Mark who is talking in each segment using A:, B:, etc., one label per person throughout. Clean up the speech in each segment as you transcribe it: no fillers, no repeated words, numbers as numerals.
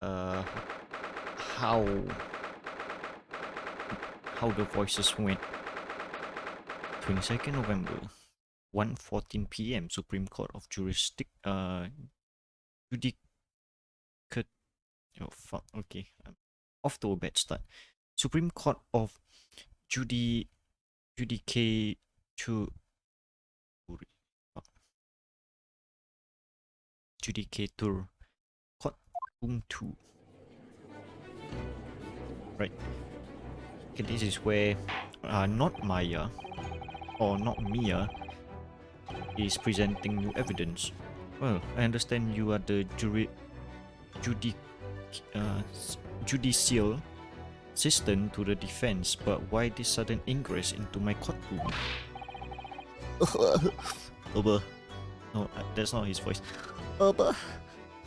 A: uh how the voices went. 22nd November, 1:14 p.m. Supreme Court of Judicature. Oh fuck. Okay, I'm off to a bad start. Supreme Court of Judicature. Judicature. Court Room 2. Right. Okay, this is where not Maya or not Mia is presenting new evidence. Well, I understand you are the judi, judicial assistant to the defense, but why this sudden ingress into my courtroom? No, that's not his voice. But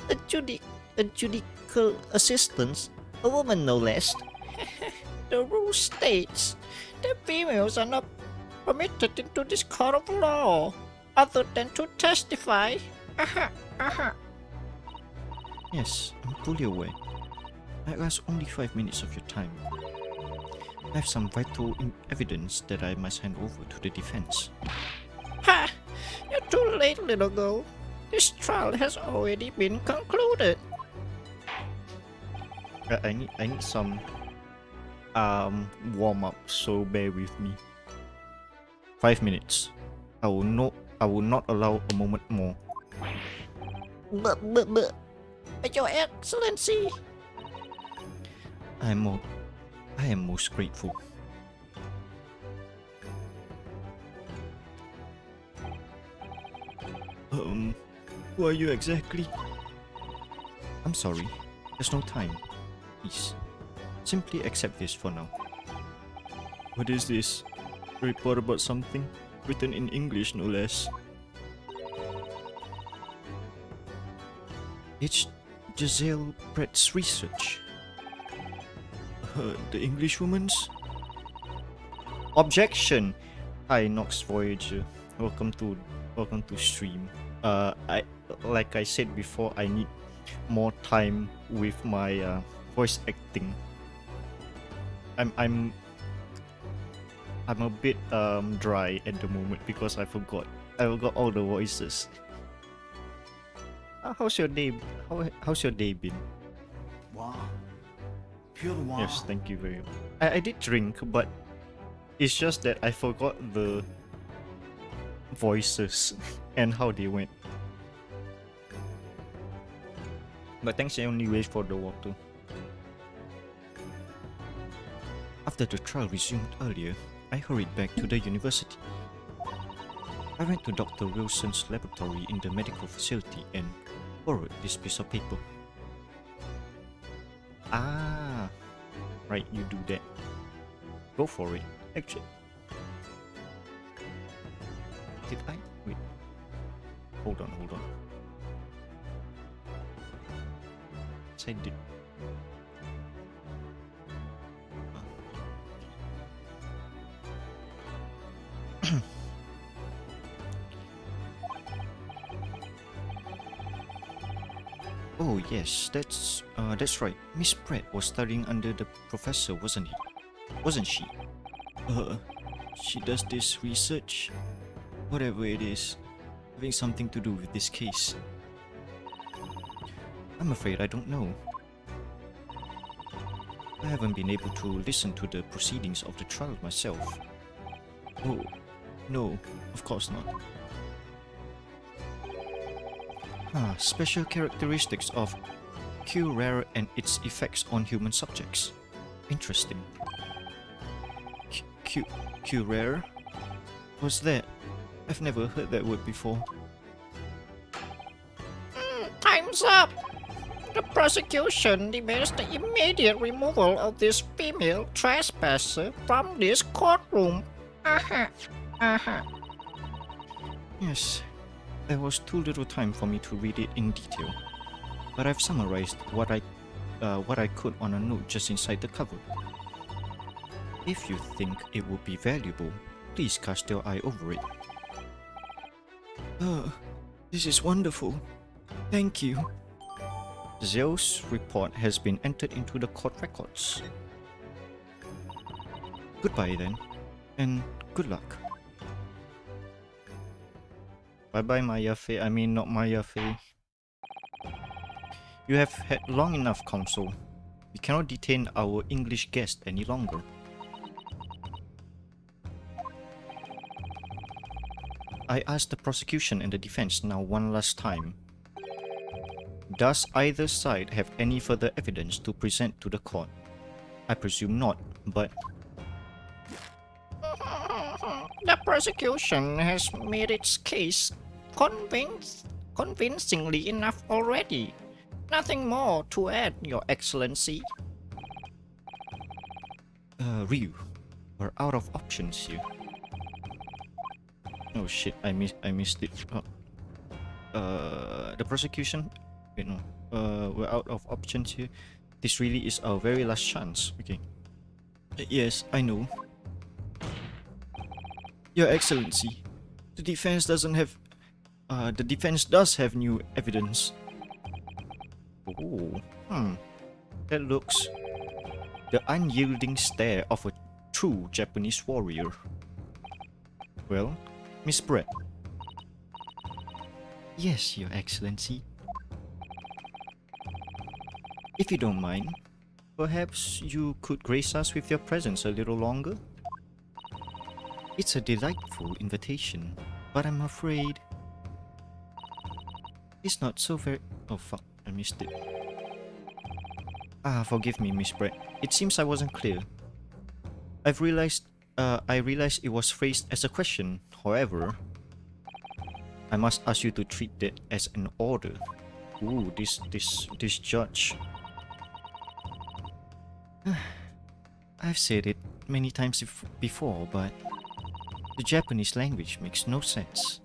A: a judicial assistant, a woman no less. The rule states that females are not permitted into this court of law, other than to testify. Yes, I'm fully aware. I asked only 5 minutes of your time. I have some vital evidence that I must hand over to the defense. Ha! You're too late, little girl. This trial has already been concluded. I need some warm up, so bear with me. 5 minutes. I will not allow a moment more. But Your Excellency, I am most grateful. Who are you exactly? I'm sorry, there's no time. Please, simply accept this for now. What is this? A report about something? Written in English, no less. It's Giselle Brett's research. The English woman's? Objection! Hi, Nox Voyager. Welcome to stream. Like I said before, I need more time with my voice acting. I'm a bit dry at the moment because I forgot all the voices. How's your day? How's your day been?
B: Wow. Pure wow.
A: Yes, thank you very much. I did drink, but it's just that I forgot the voices and how they went. But thanks anyways for the water. After the trial resumed earlier, I hurried back to the university. I went to Dr. Wilson's laboratory in the medical facility and borrowed this piece of paper. Ah, right, you do that. Go for it. Actually, did I? Wait. Hold on. Yes, I did. Oh yes, that's right. Miss Pratt was studying under the professor, wasn't she? She does this research, whatever it is, having something to do with this case. I'm afraid I don't know. I haven't been able to listen to the proceedings of the trial myself. Oh, no, of course not. Special characteristics of Q-rare and its effects on human subjects. Interesting. Q-rare? What's that? I've never heard that word before. Time's up! The prosecution demands the immediate removal of this female trespasser from this courtroom. Yes, there was too little time for me to read it in detail, but I've summarized what I could on a note just inside the cover. If you think it would be valuable, please cast your eye over it. This is wonderful. Thank you. Zell's report has been entered into the court records. Goodbye then, and good luck. Bye-bye, Maya Fey. I mean, not Maya Fey. You have had long enough, Counsel. We cannot detain our English guest any longer. I ask the prosecution and the defense now one last time. Does either side have any further evidence to present to the court? I presume not, but... The prosecution has made its case convincingly enough already. Nothing more to add, Your Excellency. Ryu, we're out of options here. Oh shit, I missed it. The prosecution? Wait, no. We're out of options here. This really is our very last chance. Okay. Yes, I know. Your Excellency, the defense does have new evidence. Oh, that looks the unyielding stare of a true Japanese warrior. Well, Miss Brett. Yes, Your Excellency. If you don't mind, perhaps you could grace us with your presence a little longer? It's a delightful invitation, but I'm afraid it's not so very... Oh fuck, I missed it. Forgive me, Miss Brett. It seems I wasn't clear. I realized it was phrased as a question. However, I must ask you to treat that as an order. Ooh, this judge. I've said it many times before, but the Japanese language makes no sense.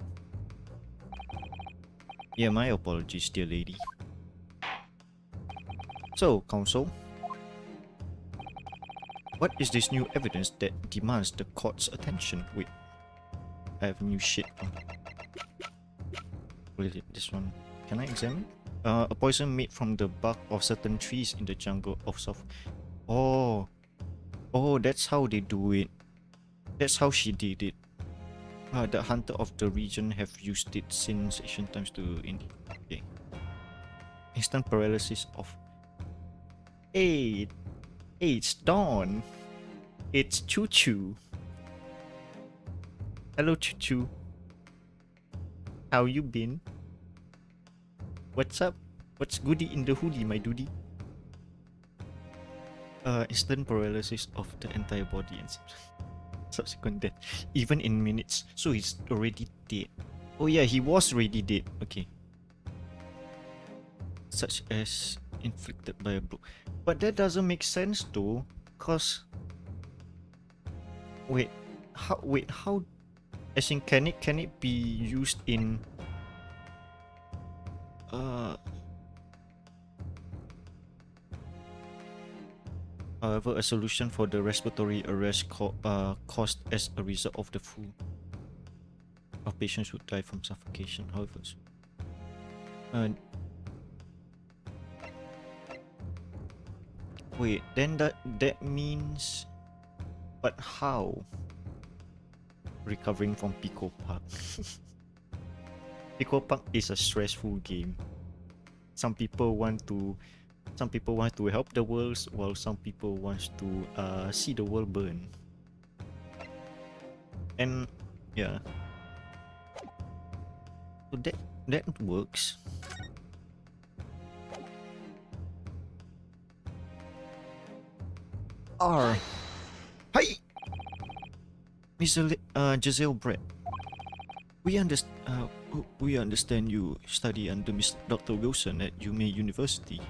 A: Yeah, my apologies, dear lady. So, Counsel, what is this new evidence that demands the court's attention? Wait, I have new shit. What is it? This one. Can I examine? A poison made from the bark of certain trees in the jungle of South. Oh, that's how they do it. That's how she did it. The hunter of the region have used it since ancient times to okay. Instant paralysis of... Hey, it's Dawn. It's Choo Choo. Hello, Choo Choo. How you been? What's up? What's goody in the hoodie, my duty? Instant paralysis of the entire body and subsequent death, even in minutes. So he's already dead. Oh yeah, he was already dead. Okay. Such as inflicted by a blow. But that doesn't make sense though, cause wait, how as in can it be used in however, a solution for the respiratory arrest caused as a result of the flu of patients who die from suffocation. However, wait, then that means, but how? Recovering from Pico Park. Pico Park is a stressful game. Some people want to help the world, while some people want to see the world burn. And yeah, so that works. Hi, Mr. Giselle Brett. We understand you study under Dr. Wilson at UMA University,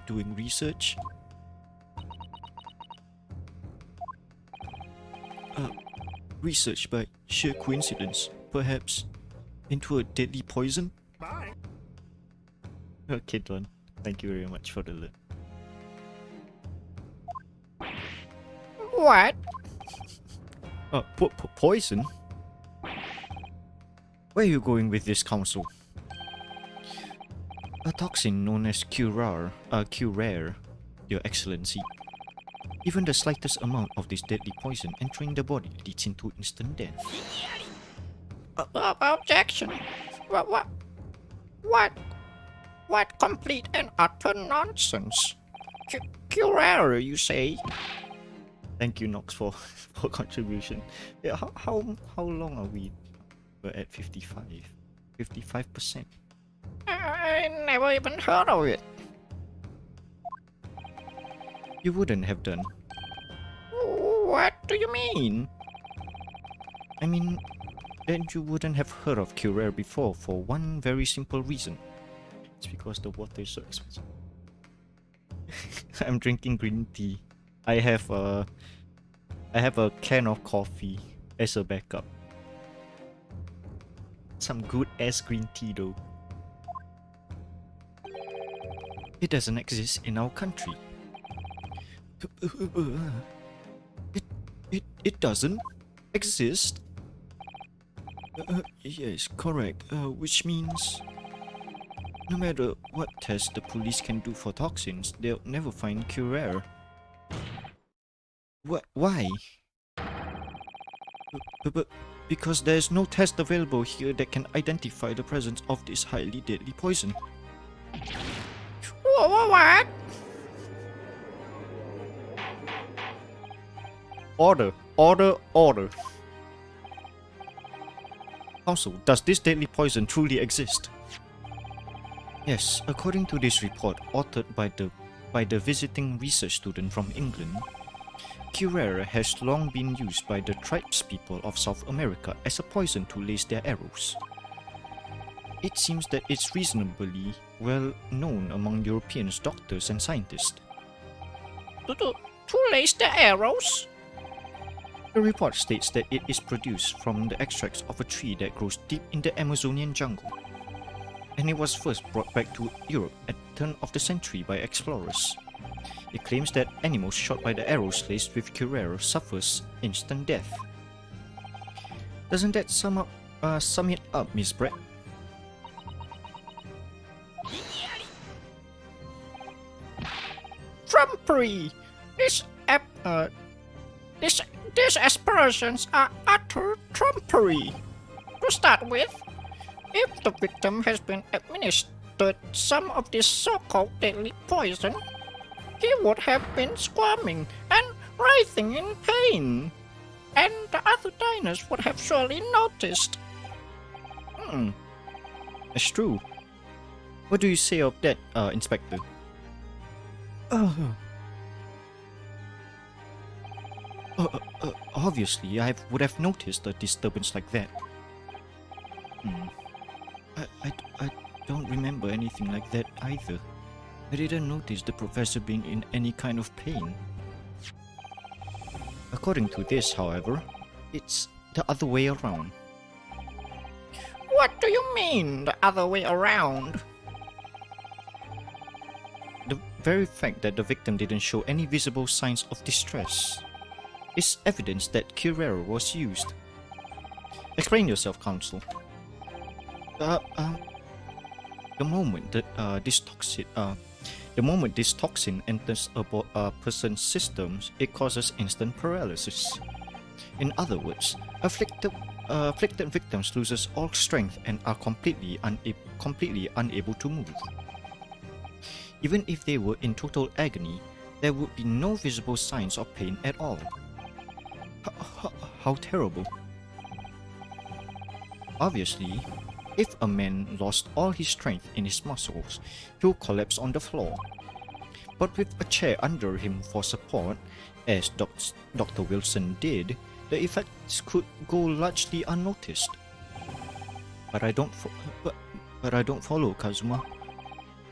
A: doing research. Research by sheer coincidence, perhaps, into a deadly poison?
B: Bye.
A: Okay, Don. Thank you very much for the alert.
C: What?
A: Poison? Where are you going with this, Counsel? A toxin known as curare, Your Excellency. Even the slightest amount of this deadly poison entering the body leads into instant death.
C: Objection. What? What? What complete and utter nonsense? Curare, you say?
A: Thank you, Nox, for contribution. Yeah, how long are we? We're at 55. 55%.
C: I never even heard of it.
A: You wouldn't have done.
C: What do you mean?
A: I mean, then you wouldn't have heard of Curare before for one very simple reason. It's because the water is so expensive. I'm drinking green tea. I have a can of coffee as a backup. Some good ass green tea though. It doesn't exist in our country. It doesn't exist? Yes, correct. Which means no matter what test the police can do for toxins, they'll never find Curare. Why? But because there's no test available here that can identify the presence of this highly deadly poison.
C: What?
A: Order, order, order. Counsel, does this deadly poison truly exist? Yes, according to this report authored by the visiting research student from England, Curare has long been used by the tribespeople of South America as a poison to lace their arrows. It seems that it's reasonably well known among Europeans, doctors and scientists.
C: To lace the arrows?
A: The report states that it is produced from the extracts of a tree that grows deep in the Amazonian jungle, and it was first brought back to Europe at the turn of the century by explorers. It claims that animals shot by the arrows laced with Curare suffers instant death. Doesn't that sum it up, Miss Brett?
C: Trumpery! These aspersions are utter trumpery. To start with, if the victim has been administered some of this so-called deadly poison, he would have been squirming and writhing in pain, and the other diners would have surely noticed.
A: That's true. What do you say of that, Inspector? Obviously, I would have noticed a disturbance like that. I don't remember anything like that either. I didn't notice the professor being in any kind of pain. According to this, however, it's the other way around.
C: What do you mean, the other way around?
A: The very fact that the victim didn't show any visible signs of distress is evidence that Curare was used. Explain yourself, Counsel. The moment that this toxin enters a person's systems, it causes instant paralysis. In other words, afflicted victims loses all strength and are completely unable to move. Even if they were in total agony, there would be no visible signs of pain at all. How terrible. Obviously, if a man lost all his strength in his muscles, he would collapse on the floor. But with a chair under him for support, as Dr. Wilson did, the effects could go largely unnoticed. But I don't follow, Kazuma.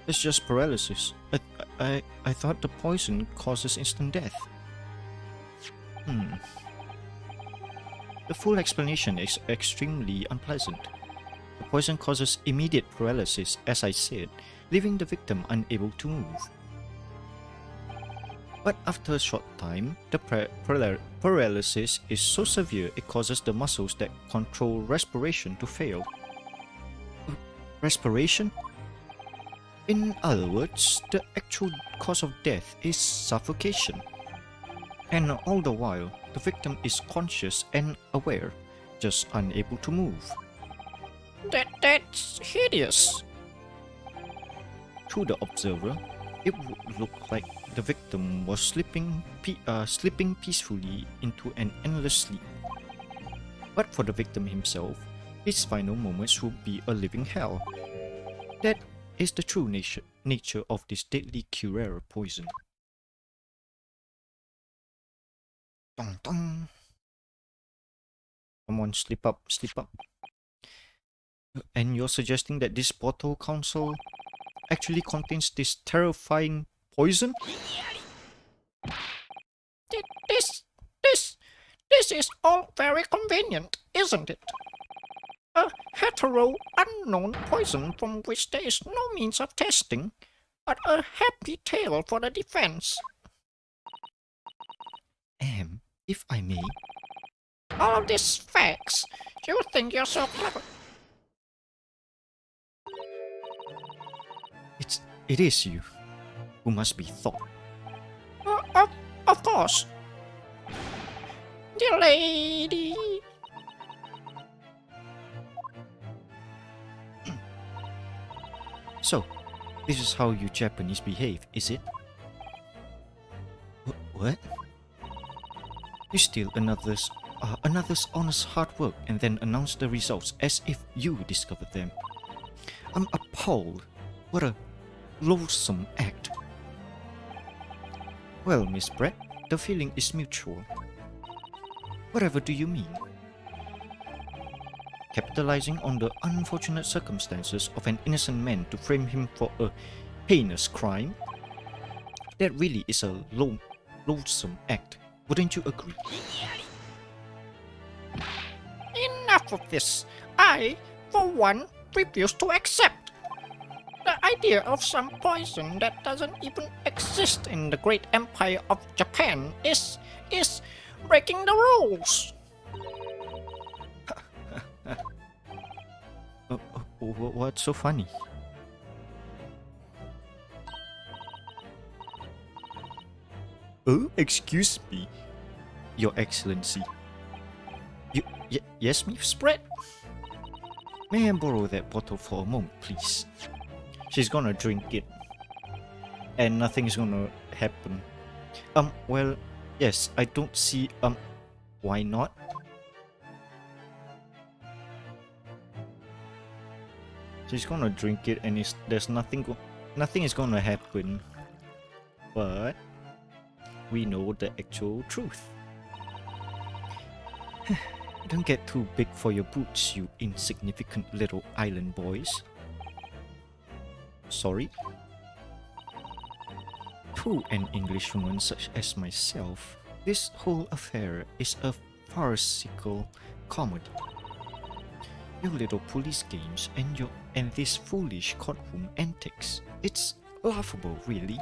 A: It's just paralysis. I thought the poison causes instant death. The full explanation is extremely unpleasant. The poison causes immediate paralysis, as I said, leaving the victim unable to move. But after a short time, the paralysis is so severe it causes the muscles that control respiration to fail. Respiration? In other words, the actual cause of death is suffocation. And all the while, the victim is conscious and aware, just unable to move.
C: That's hideous.
A: To the observer, it would look like the victim was slipping peacefully into an endless sleep. But for the victim himself, his final moments would be a living hell. That is the true nature of this deadly curare poison. Dong dong. Come on, slip up, slip up. And you're suggesting that this bottle council actually contains this terrifying poison?
C: This is all very convenient, isn't it? A hetero unknown poison from which there is no means of testing, but a happy tale for the defense.
A: If I may,
C: All of these facts, you think you're so clever.
A: it is you who must be thought.
C: Of course. Dear lady.
A: So, this is how you Japanese behave, is it? What? You steal another's honest hard work and then announce the results as if you discovered them. I'm appalled. What a loathsome act. Well, Miss Brett, the feeling is mutual. Whatever do you mean? Capitalizing on the unfortunate circumstances of an innocent man to frame him for a heinous crime? That really is a loathsome act, wouldn't you agree?
C: Enough of this. I, for one, refuse to accept. The idea of some poison that doesn't even exist in the great empire of Japan is breaking the rules.
A: What's so funny? Oh, excuse me, Your Excellency. Yes, Miss Brett? May I borrow that bottle for a moment, please? She's gonna drink it, and nothing's gonna happen. Well, yes, I don't see, why not? She's gonna drink it, and there's nothing is gonna happen. But we know the actual truth. Don't get too big for your boots, you insignificant little island boys. Sorry? To an Englishwoman such as myself, this whole affair is a farcical comedy. Your little police games and these foolish courtroom antics. It's laughable, really.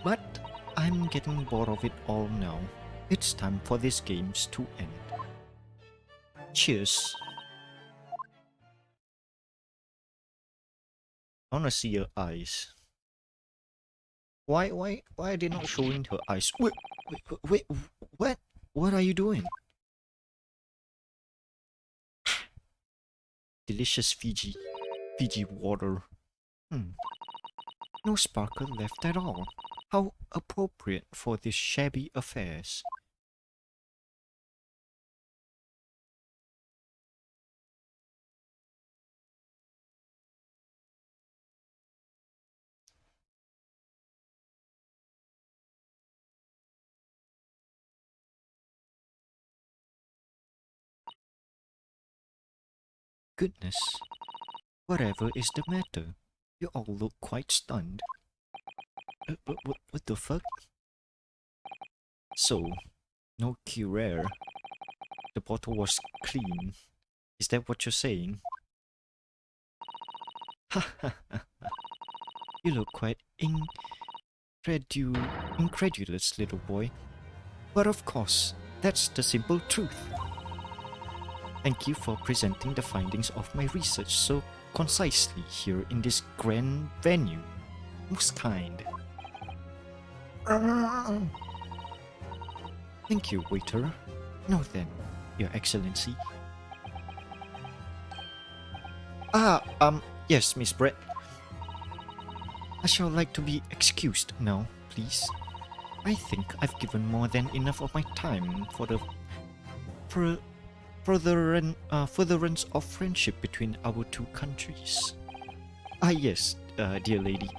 A: But I'm getting bored of it all now. It's time for these games to end. Cheers. I wanna see her eyes. Why are they not showing her eyes? Wait, what are you doing? Delicious Fiji water. No sparkle left at all. How appropriate for these shabby affairs. Goodness, whatever is the matter? You all look quite stunned. What the fuck? So, no curare. The bottle was clean. Is that what you're saying? You look quite incredulous, little boy. But of course, that's the simple truth. Thank you for presenting the findings of my research so concisely here in this grand venue. Most kind. Thank you, waiter. Now then, Your Excellency. Yes, Miss Brett. I shall like to be excused now, please. I think I've given more than enough of my time for the furtherance of friendship between our two countries. Yes, dear lady.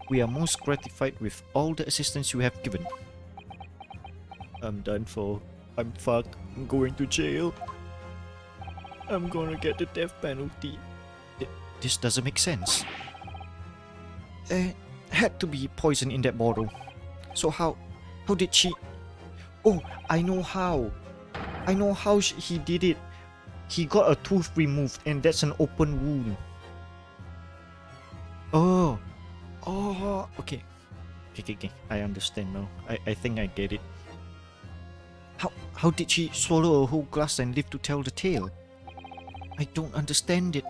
A: We are most gratified with all the assistance you have given. I'm done for. I'm fucked. I'm going to jail. I'm gonna get the death penalty. This doesn't make sense. Had to be poison in that bottle. So how did she... Oh, I know how. I know how he did it. He got a tooth removed and that's an open wound. Oh, okay. Okay. I understand now. I think I get it. How did she swallow a whole glass and live to tell the tale? I don't understand it.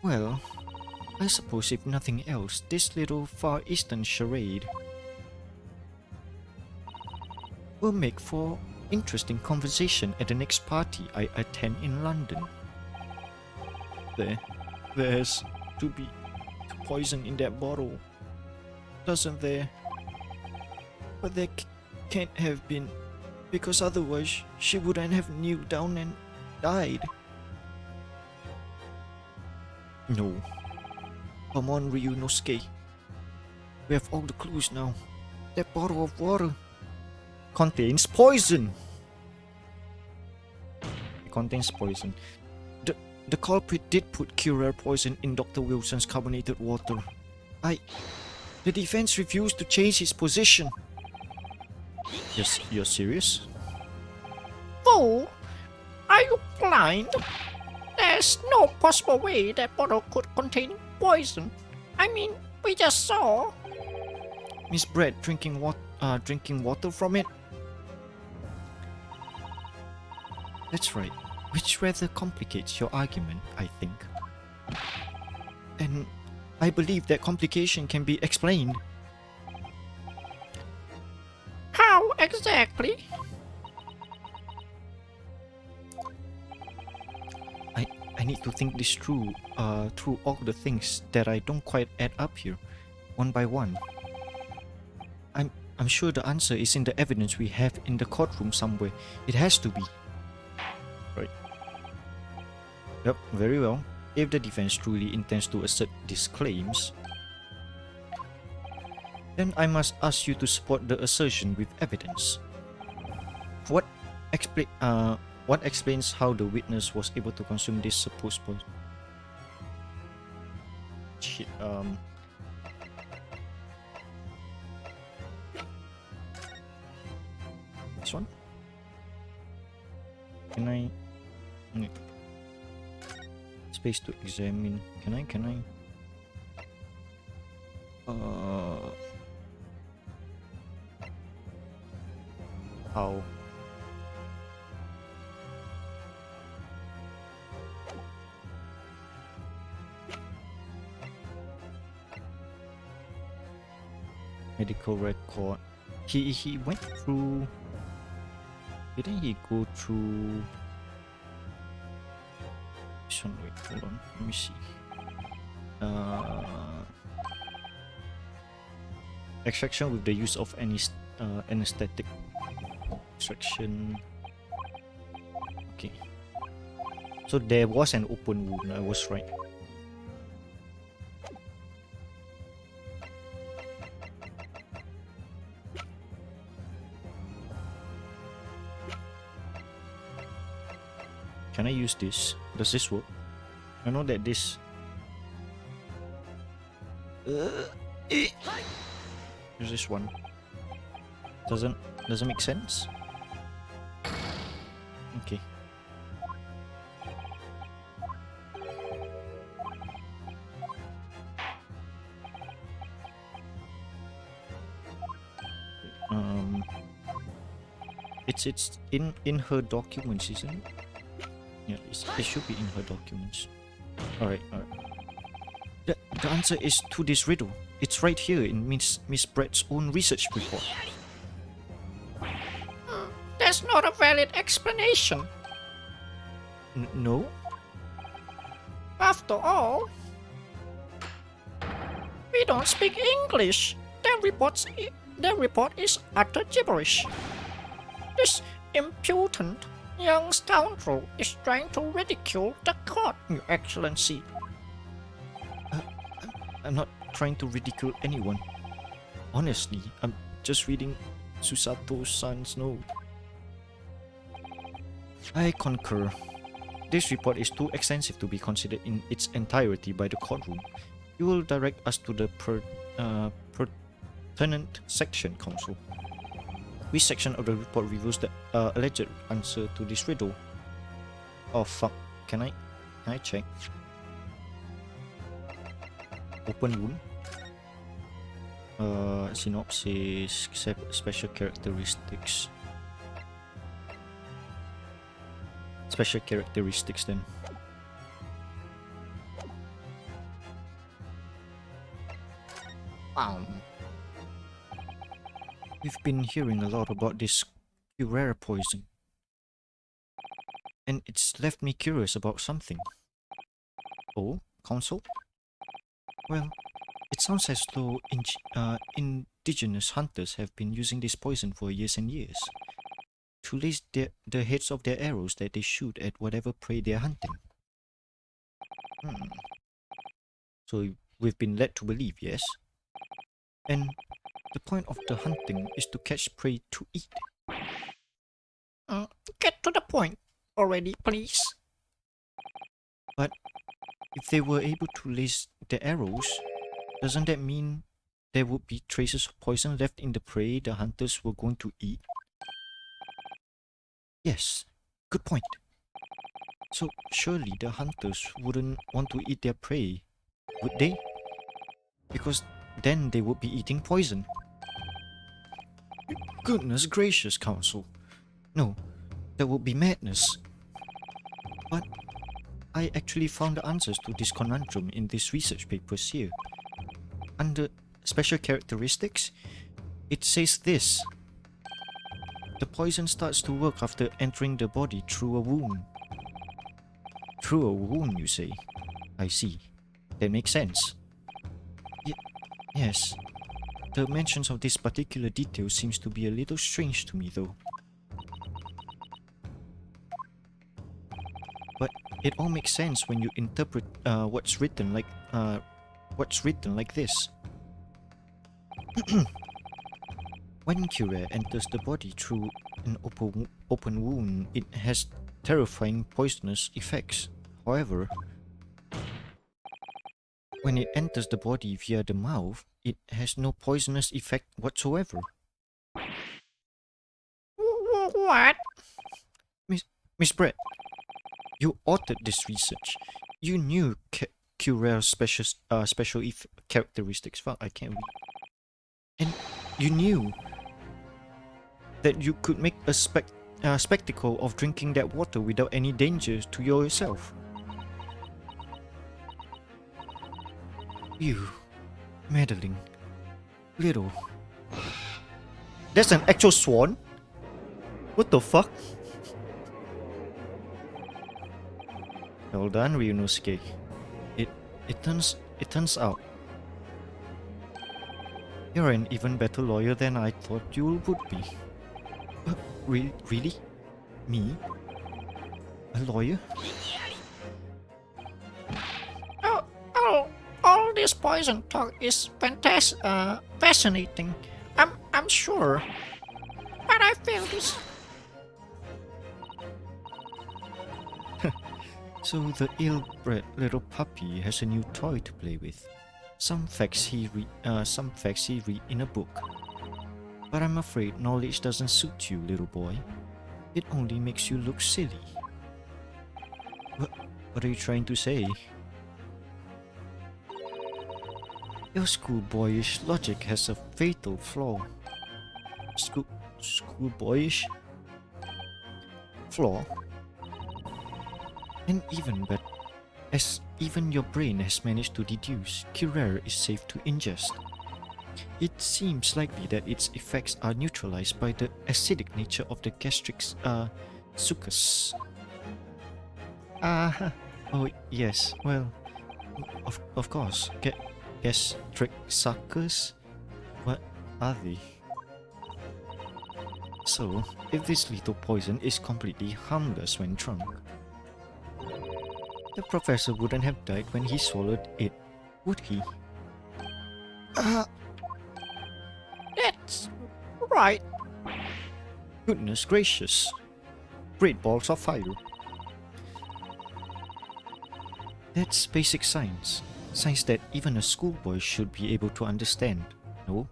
A: Well, I suppose if nothing else, this little Far Eastern charade will make for interesting conversation at the next party I attend in London. There's to be poison in that bottle, doesn't there? But there can't have been, because otherwise she wouldn't have kneeled down and died. No. Come on, Ryunosuke. We have all the clues now. That bottle of water contains poison. It contains poison. The culprit did put Curar poison in Dr. Wilson's carbonated water. The defense refused to change his position. Yes, you're serious?
C: Fool! Are you blind? There's no possible way that bottle could contain poison. I mean, we just saw.
A: Miss Brett drinking water from it? That's right, which rather complicates your argument, I think. And I believe that complication can be explained.
C: How exactly?
A: I need to think this through all the things that I don't quite add up here, one by one. I'm sure the answer is in the evidence we have in the courtroom somewhere. It has to be. Right. Yep, very well. If the defense truly intends to assert these claims, then I must ask you to support the assertion with evidence. What explains how the witness was able to consume this supposed poison? Shit, this one? Can I... Space to examine. Can I? How? Medical record. He went through. Didn't he go through? This one. Wait, hold on. Let me see. Extraction with the use of any anesthetic. Extraction. Okay. So there was an open wound. I was right. Can I use this? Does this work? I know that this... Use this one. Doesn't make sense? Okay. It's in her documents, isn't it? Yeah, it should be in her documents. Alright, alright. The answer is to this riddle. It's right here in Miss Brett's own research report.
C: That's not a valid explanation.
A: No?
C: After all, we don't speak English. Their report is utter gibberish. This impudent young scoundrel is trying to ridicule the court, Your Excellency.
A: I'm not trying to ridicule anyone. Honestly, I'm just reading Susato-san's note. I concur. This report is too extensive to be considered in its entirety by the courtroom. You will direct us to the pertinent section, Counsel. Which section of the report reveals the alleged answer to this riddle? Oh fuck, can I check? Open wound. Synopsis, special characteristics. Special characteristics then. We've been hearing a lot about this rare poison, and it's left me curious about something. Oh, Counsel? Well, it sounds as though indigenous hunters have been using this poison for years and years to lace the heads of their arrows that they shoot at whatever prey they're hunting. So we've been led to believe, yes? And the point of the hunting is to catch prey to eat.
C: Get to the point already, please.
A: But if they were able to lace the arrows, doesn't that mean there would be traces of poison left in the prey the hunters were going to eat? Yes, good point. So surely the hunters wouldn't want to eat their prey, would they? Because then they would be eating poison. Goodness gracious, Counsel. No, that would be madness. But I actually found the answers to this conundrum in these research papers here. Under special characteristics, it says this. The poison starts to work after entering the body through a wound. Through a wound, you say? I see. That makes sense. Yes. The mentions of this particular detail seems to be a little strange to me, though. But it all makes sense when you interpret what's written like this. When Cure enters the body through an open wound, it has terrifying poisonous effects. However, when it enters the body via the mouth, it has no poisonous effect whatsoever.
C: What?
A: Miss Brett, you authored this research. You knew Cure's special characteristics. Fuck, I can't read. And you knew that you could make a spectacle of drinking that water without any danger to yourself. You, meddling, little. That's an actual swan? What the fuck? Well done, Ryunosuke. It turns out you're an even better lawyer than I thought you would be. Really? Me? A lawyer?
C: All this poison talk is fascinating. I'm sure, but I feel this.
A: So the ill-bred little puppy has a new toy to play with. Some facts he read in a book. But I'm afraid knowledge doesn't suit you, little boy. It only makes you look silly. What are you trying to say? Your schoolboyish logic has a fatal flaw. Schoolboyish? Flaw? And even better, as even your brain has managed to deduce, Curare is safe to ingest. It seems likely that its effects are neutralized by the acidic nature of the gastric succus. Oh yes, well, of course, gastric suckers? What are they? So, if this lethal poison is completely harmless when drunk, the professor wouldn't have died when he swallowed it, would he?
C: That's right.
A: Goodness gracious. Great balls of fire. That's basic science. Science that even a schoolboy should be able to understand, no?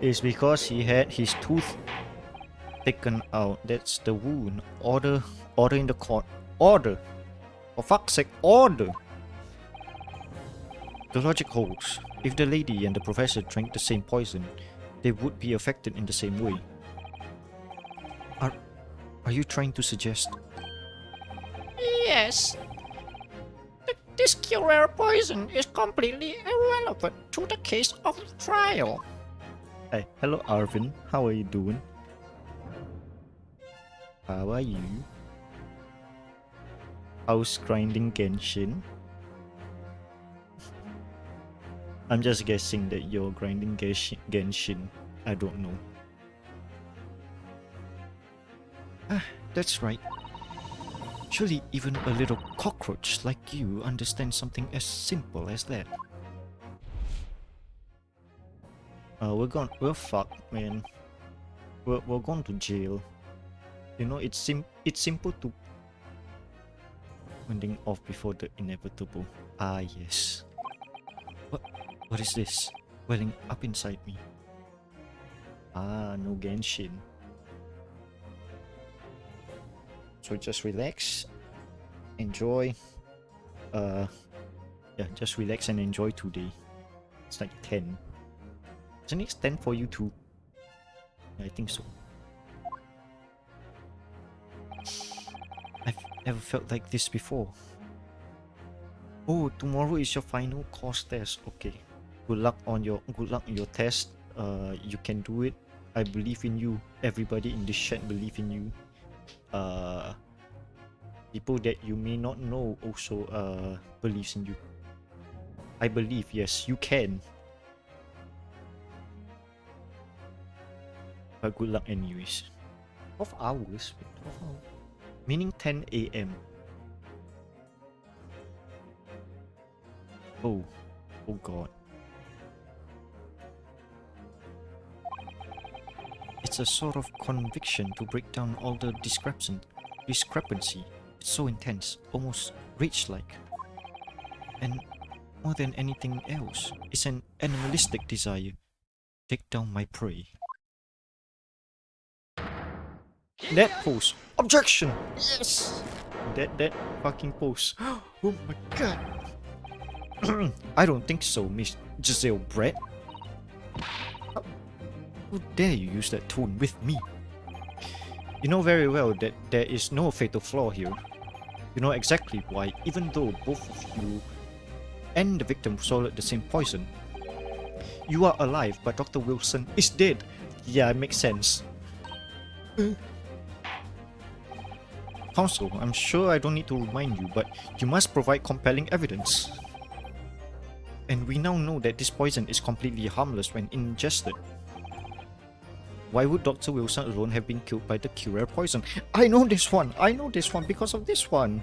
A: It's because he had his tooth taken out. That's the wound. Order in the court. Order! For fuck's sake, order! The logic holds. If the lady and the professor drank the same poison, they would be affected in the same way. Are you trying to suggest?
C: Yes. This Curare poison is completely irrelevant to the case of the trial.
A: Hey, hello Arvin, how are you doing? How are you? How's grinding Genshin? I'm just guessing that you're grinding Genshin. I don't know. That's right. Surely even a little cockroach like you understands something as simple as that. We're fucked, man. We're going to jail. You know, it's simple to ending off before the inevitable. Ah, yes. What is this? Welling up inside me. Ah, no Genshin. So just relax, enjoy. Yeah, just relax and enjoy today. It's like 10. Isn't it 10 for you too? Yeah, I think so. I've never felt like this before. Oh, tomorrow is your final course test. Okay. Good luck on your test. You can do it. I believe in you. Everybody in this chat believe in you. People that you may not know also believes in you. I believe, yes, you can. But good luck anyways. 12 hours? 12 hours? Meaning 10 AM. Oh god. It's a sort of conviction to break down all the discrepancy. It's so intense, almost rage-like. And more than anything else, it's an animalistic desire. Take down my prey. That pose. Objection! Yes! That fucking pose. Oh my god. I don't think so, Miss Giselle Brett. How dare you use that tone with me? You know very well that there is no fatal flaw here. You know exactly why, even though both of you and the victim swallowed the same poison. You are alive, but Dr. Wilson is dead. Yeah, it makes sense. Counsel, I'm sure I don't need to remind you, but you must provide compelling evidence. And we now know that this poison is completely harmless when ingested. Why would Dr. Wilson alone have been killed by the Curare poison? I know this one because of this one.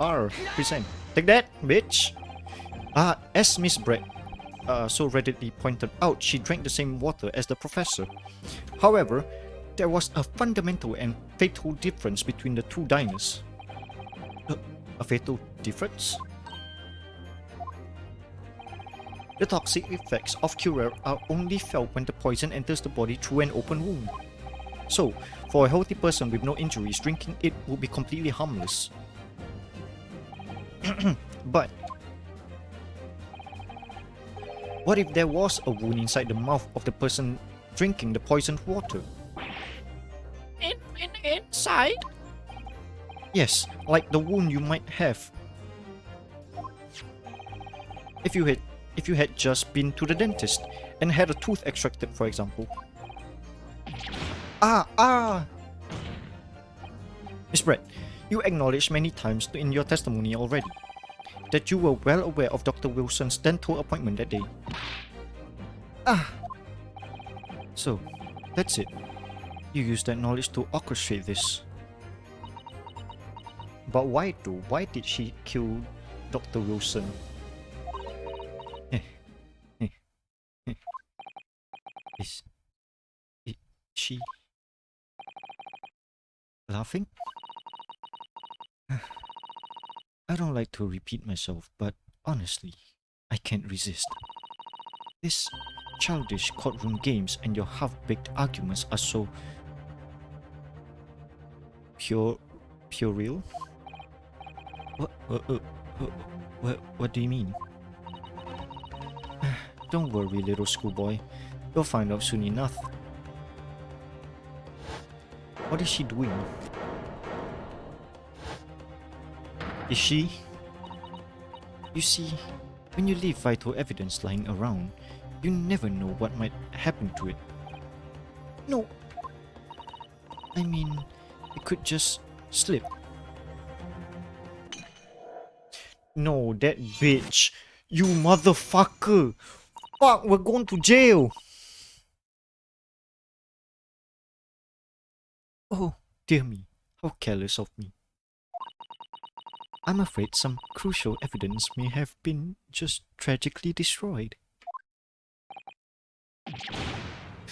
A: R, present. Take that, bitch! As Miss Brett so readily pointed out, she drank the same water as the professor. However, there was a fundamental and fatal difference between the two diners. A fatal difference? The toxic effects of Curare are only felt when the poison enters the body through an open wound. So, for a healthy person with no injuries, drinking it would be completely harmless. But what if there was a wound inside the mouth of the person drinking the poisoned water?
C: In outside?
A: Yes, like the wound you might have if you had just been to the dentist and had a tooth extracted, for example. Miss Brett, you acknowledged many times in your testimony already that you were well aware of Dr. Wilson's dental appointment that day. So, that's it. You used that knowledge to orchestrate this. But why though? Why did she kill Dr. Wilson? Is she laughing? I don't like to repeat myself, but honestly, I can't resist. These childish courtroom games and your half-baked arguments are so puerile. What do you mean? Don't worry, little schoolboy. You'll find out soon enough. What is she doing? Is she? You see, when you leave vital evidence lying around, you never know what might happen to it. No. I mean, it could just slip. No, that bitch. You motherfucker. Fuck, we're going to jail. Oh, dear me. How careless of me. I'm afraid some crucial evidence may have been just tragically destroyed.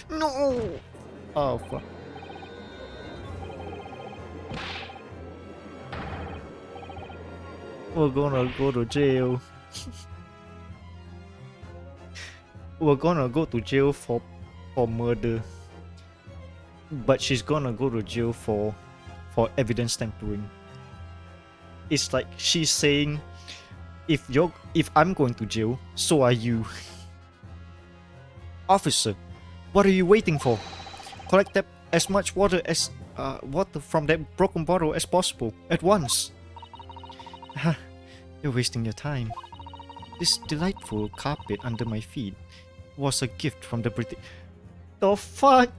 A: No! Oh, fuck. We're gonna go to jail. We're gonna go to jail for murder. But she's gonna go to jail for evidence tampering. It's like she's saying, if I'm going to jail, so are you. Officer, what are you waiting for? Collect as much water from that broken bottle as possible at once. You're wasting your time. This delightful carpet under my feet was a gift from the British. The fuck?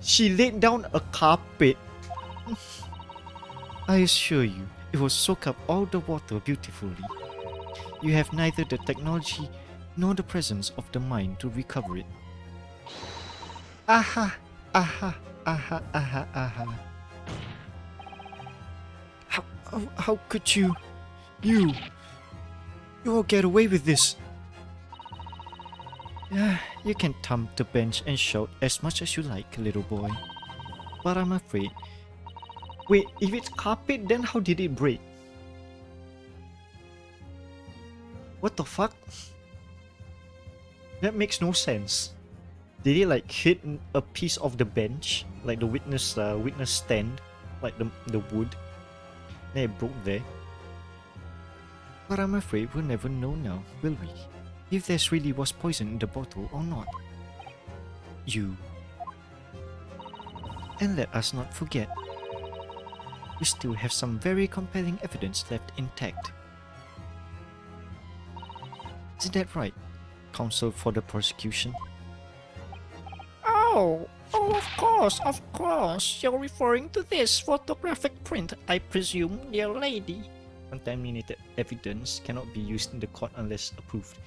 A: She laid down a carpet. I assure you, it will soak up all the water beautifully. You have neither the technology nor the presence of the mind to recover it. Aha! Aha! Aha! Aha! Aha! How could you? You will get away with this. You can thump the bench and shout as much as you like, little boy. But I'm afraid... Wait, if it's carpet, then how did it break? What the fuck? That makes no sense. Did it like hit a piece of the bench? Like the witness stand? Like the wood? Then it broke there? But I'm afraid we'll never know now, will we? If there's really was poison in the bottle or not. And let us not forget, we still have some very compelling evidence left intact. Isn't that right, counsel for the prosecution?
C: Oh, of course. You're referring to this photographic print, I presume, dear lady.
A: Contaminated evidence cannot be used in the court unless approved.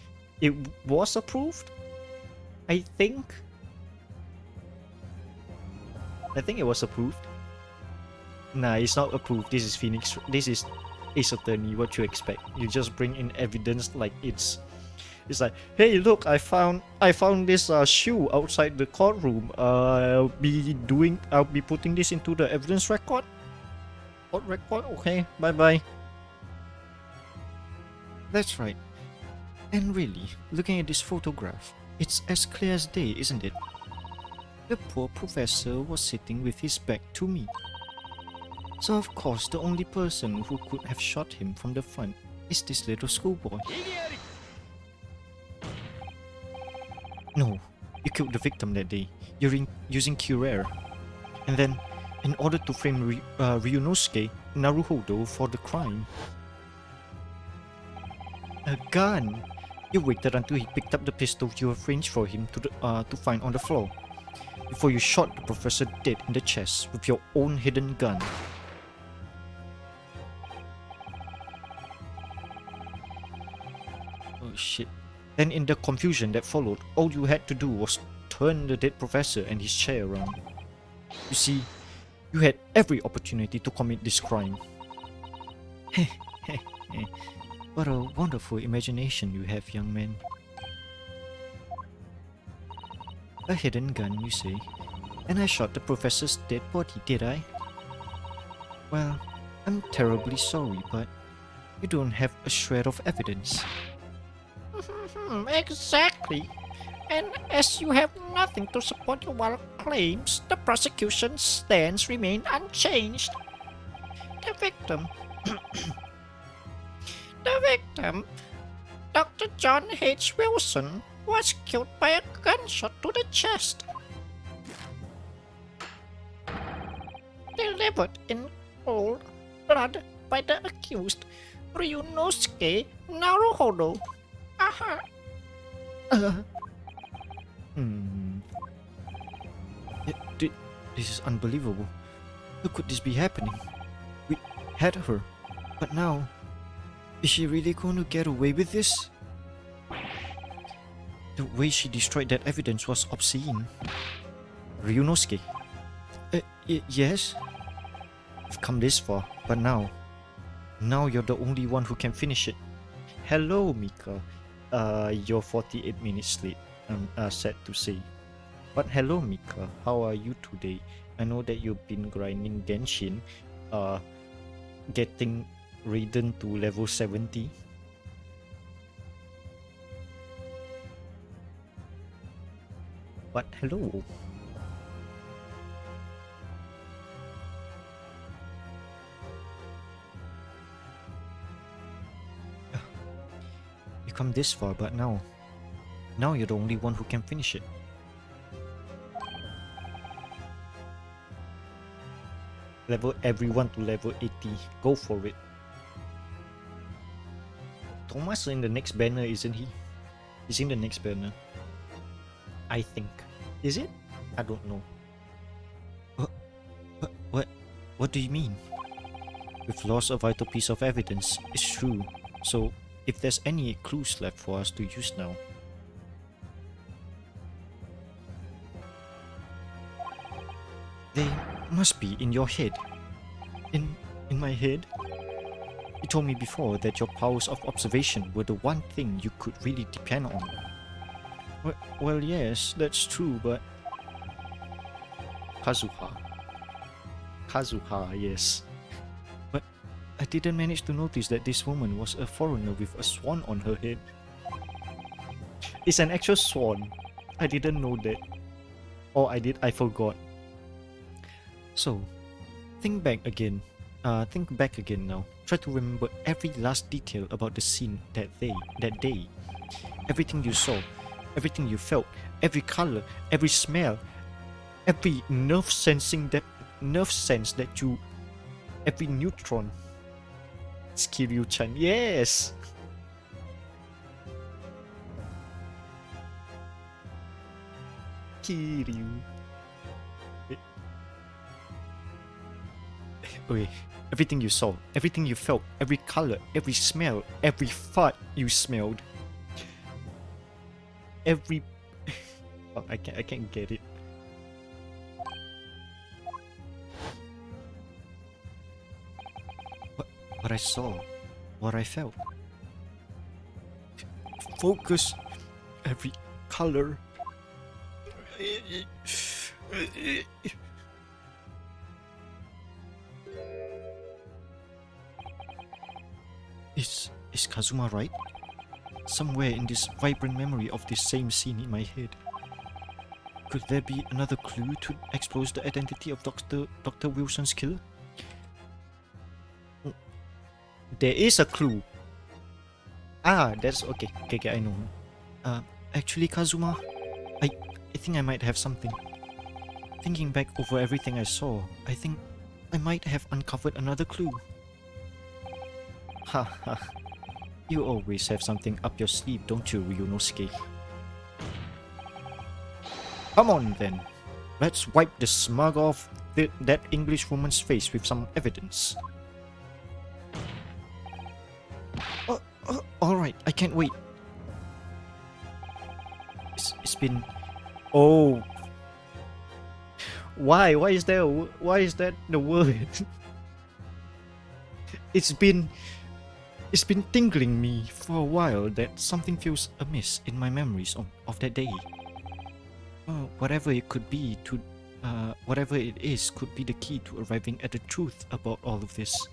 A: It was approved? I think it was approved. Nah, it's not approved. This is Phoenix. This is Ace Attorney. What you expect? You just bring in evidence like it's like, hey, look, I found this shoe outside the courtroom. I'll be putting this into the evidence record. Court record. Okay, bye. That's right. And really, looking at this photograph, it's as clear as day, isn't it? The poor professor was sitting with his back to me. So of course, the only person who could have shot him from the front is this little schoolboy. No, you killed the victim that day, using Curare. And then in order to frame Ryunosuke Naruhodo for the crime. A gun! You waited until he picked up the pistol you arranged for him to find on the floor, before you shot the professor dead in the chest with your own hidden gun. Oh shit. Then in the confusion that followed, all you had to do was turn the dead professor and his chair around. You see, you had every opportunity to commit this crime. What a wonderful imagination you have, young man. A hidden gun, you say? And I shot the professor's dead body, did I? Well, I'm terribly sorry, but you don't have a shred of evidence.
C: Exactly. And as you have nothing to support your wild claims, the prosecution's stance remained unchanged. The victim, Dr. John H. Wilson, was killed by a gunshot to the chest. Delivered in cold blood by the accused, Ryunosuke Naruhodo. Aha.
A: This is unbelievable. How could this be happening? We had her, but now, is she really going to get away with this? The way she destroyed that evidence was obscene. Ryunosuke? Yes? I've come this far, but now you're the only one who can finish it. Hello, Mika. You're 48 minutes late, I'm sad to say. But hello, Mika. How are you today? I know that you've been grinding Genshin, getting Raiden to level 70. But hello. You come this far, but now you're the only one who can finish it. Level everyone to level 80. Go for it. Thomas in the next banner, isn't he? He's in the next banner. I think. Is it? I don't know. What do you mean? We've lost a vital piece of evidence. It's true. So, if there's any clues left for us to use now. They must be in your head. In my head? You told me before that your powers of observation were the one thing you could really depend on. Well, yes, that's true, but... Kazuha, yes. But I didn't manage to notice that this woman was a foreigner with a swan on her head. It's an actual swan. I didn't know that. Or I forgot. So, think back again now. Try to remember every last detail about the scene that day. Everything you saw, everything you felt, every color, every smell, every nerve sense that you, every neutron. It's Kiryu-chan, yes! Kiryu. Okay, everything you saw, everything you felt, every color, every smell, every fart you smelled. Every... oh, I can't get it. What I saw, what I felt. Focus, every color. Is Kazuma right? Somewhere in this vibrant memory of this same scene in my head. Could there be another clue to expose the identity of Dr. Wilson's killer? There is a clue. Ah, that's okay. Okay, I know. Actually, Kazuma, I think I might have something. Thinking back over everything I saw, I think I might have uncovered another clue. Ha ha. You always have something up your sleeve, don't you, Ryunosuke? Come on then. Let's wipe the smug off that English woman's face with some evidence. Alright, I can't wait. It's been... Oh. Why? Why is that the word? It's been tingling me for a while that something feels amiss in my memories of that day. Whatever it could be whatever it is could be the key to arriving at the truth about all of this.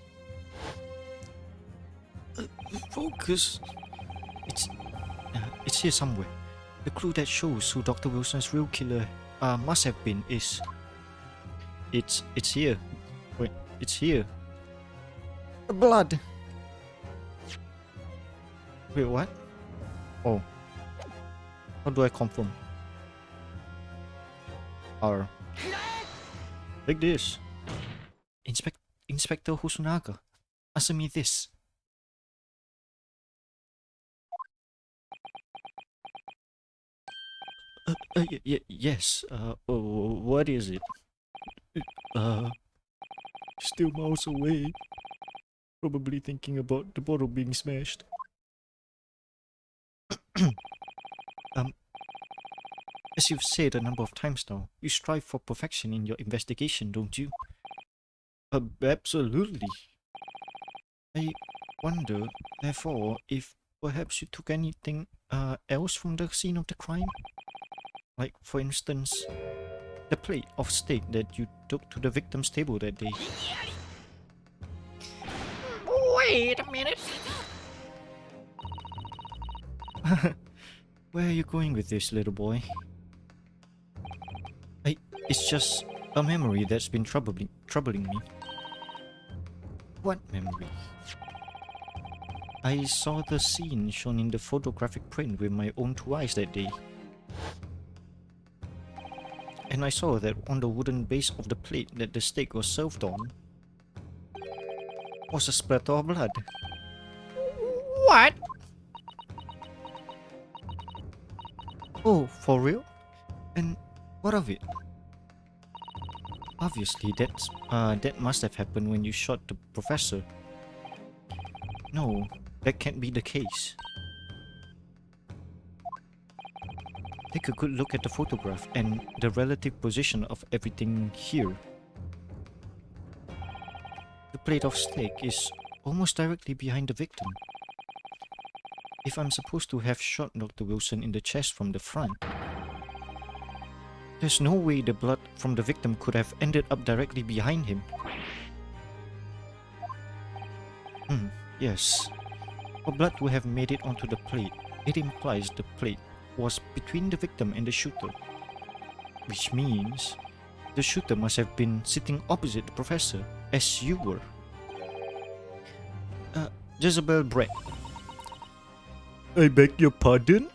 A: Focus. It's here somewhere. The clue that shows who Dr. Wilson's real killer must have been is... It's here. Wait, it's here. Blood. Wait, what? Oh. How do I confirm? R. Like this. Inspector Hosonaga, answer me this. Yes. What is it? Still miles away. Probably thinking about the bottle being smashed. As you've said a number of times now, you strive for perfection in your investigation, don't you? Absolutely. I wonder, therefore, if perhaps you took anything else from the scene of the crime? Like, for instance, the plate of steak that you took to the victim's table that day.
C: Wait a minute.
A: Where are you going with this, little boy? It's just a memory that's been troubling me. What memory? I saw the scene shown in the photographic print with my own two eyes that day. And I saw that on the wooden base of the plate that the steak was served on was a splatter of blood.
C: What?
A: Oh, for real? And what of it? Obviously, that must have happened when you shot the professor. No, that can't be the case. Take a good look at the photograph and the relative position of everything here. The plate of steak is almost directly behind the victim. If I'm supposed to have shot Dr. Wilson in the chest from the front, there's no way the blood from the victim could have ended up directly behind him. Yes. For blood to have made it onto the plate, it implies the plate was between the victim and the shooter. Which means the shooter must have been sitting opposite the professor, as you were. Jezebel Brett. I beg your pardon?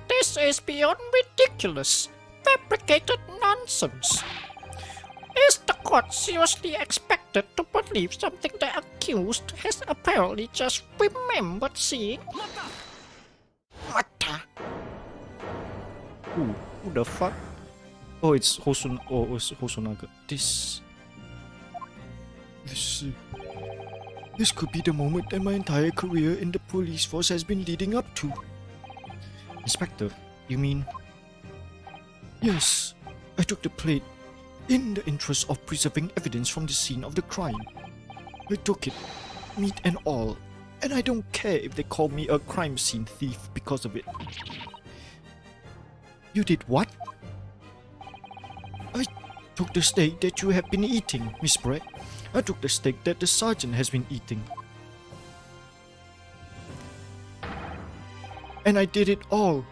C: This is beyond ridiculous. Fabricated nonsense. Is the court seriously expected to believe something the accused has apparently just remembered seeing? What?
A: Who the fuck? Oh, it's Hosonaga. This could be the moment that my entire career in the police force has been leading up to. Inspector, you mean? Yes, I took the plate in the interest of preserving evidence from the scene of the crime. I took it, meat and all, and I don't care if they call me a crime scene thief because of it. You did what? I took the steak that you have been eating, Miss Brett. I took the steak that the sergeant has been eating. And I did it all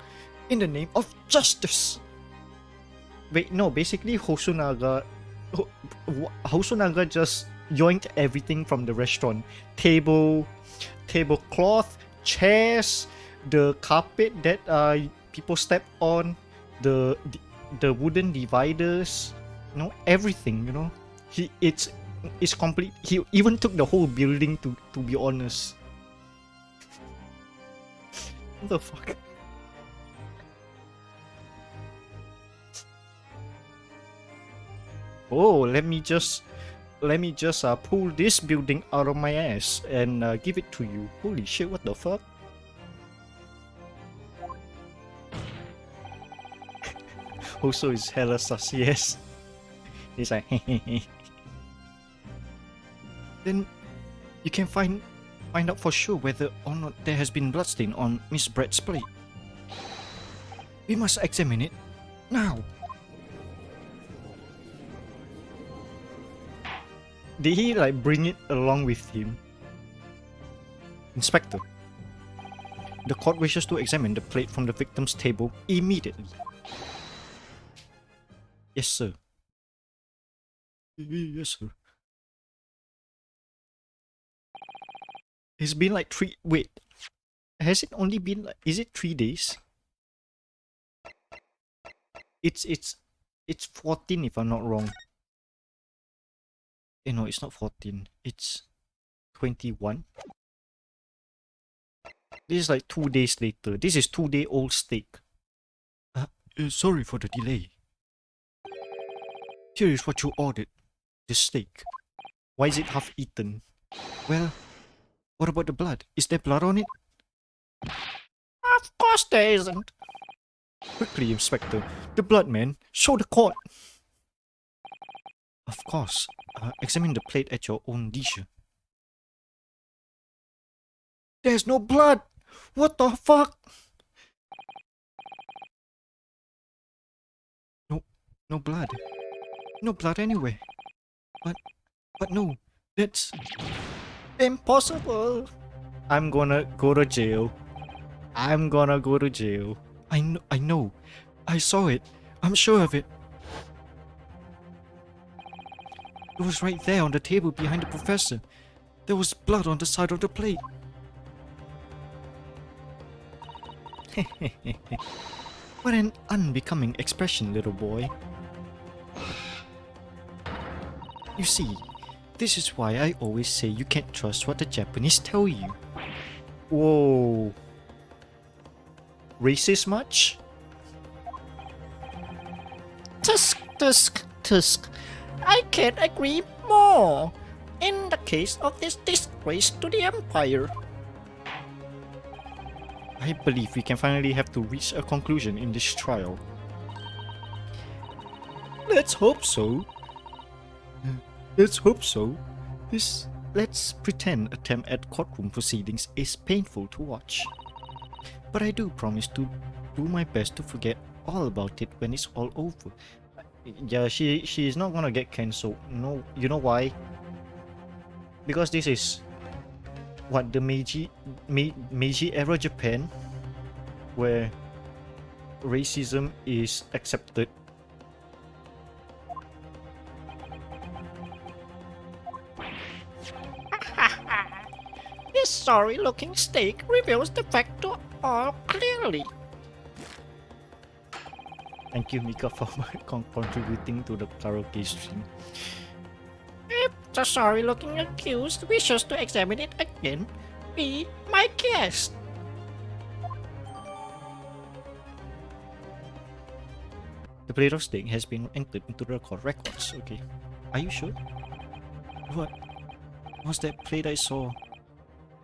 A: in the name of justice. Wait, no, basically Hosonaga just yoinked everything from the restaurant. Tablecloth, chairs,
D: the carpet that people step on, the wooden dividers, you know, everything, you know. It's complete. He even took the whole building, to be honest. What the fuck? Oh, let me just pull this building out of my ass and give it to you. Holy shit, what the fuck? Also, is hella sus, yes. He's like, Then you can find out for sure whether or not there has been bloodstain on Miss Brett's plate. We must examine it now. Did he like bring it along with him? Inspector, the court wishes to examine the plate from the victim's table immediately. Yes, sir. Yes, sir. It's been like wait. Has it only been like, is it 3 days? It's 14 if I'm not wrong. No, it's not 14. It's 21. This is like 2 days later. This is 2-day-old steak. Sorry for the delay. Here is what you ordered. The steak. Why is it half eaten? Well, what about the blood? Is there blood on it?
C: Of course there isn't.
D: Quickly, Inspector. The blood, man. Show the court. Of course. Examine the plate at your own leisure. There's no blood! What the fuck? No blood. No blood anywhere. But no, that's impossible. I'm gonna go to jail. I'm gonna go to jail. I know. I saw it. I'm sure of it. It was right there on the table behind the professor. There was blood on the side of the plate. What an unbecoming expression, little boy. You see, this is why I always say you can't trust what the Japanese tell you. Whoa. Racist much?
C: Tusk. I can't agree more. In the case of this disgrace to the Empire.
D: I believe we can finally have to reach a conclusion in this trial. Let's hope so. Let's hope so. This let's pretend attempt at courtroom proceedings is painful to watch. But I do promise to do my best to forget all about it when it's all over. Yeah, she is not gonna get cancelled. No, you know why? Because this is what the Meiji era Japan, where racism is accepted.
C: This sorry-looking steak reveals the fact to all clearly.
D: Thank you, Mika, for contributing to the karaoke stream.
C: If the sorry-looking accused wishes to examine it again, be my guest.
D: The plate of steak has been entered into the court records. Okay. Are you sure? What? Was that plate I saw,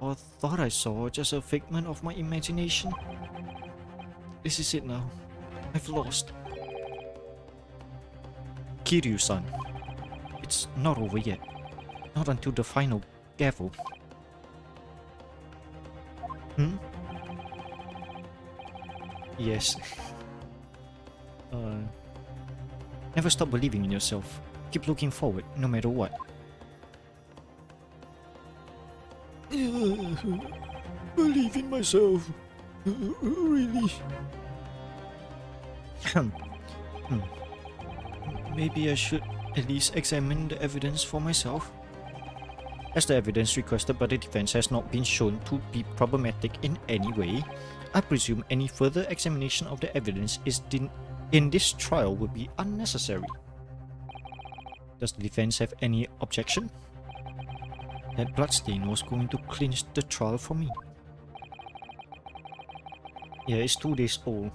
D: or thought I saw, just a figment of my imagination? This is it now. I've lost. Kiryu-san, it's not over yet. Not until the final gavel. Yes. Never stop believing in yourself. Keep looking forward, no matter what. Believe in myself. Really? Maybe I should at least examine the evidence for myself. As the evidence requested by the defense has not been shown to be problematic in any way, I presume any further examination of the evidence in this trial would be unnecessary. Does the defense have any objection? That bloodstain was going to clinch the trial for me. Yeah, it's 2 days old.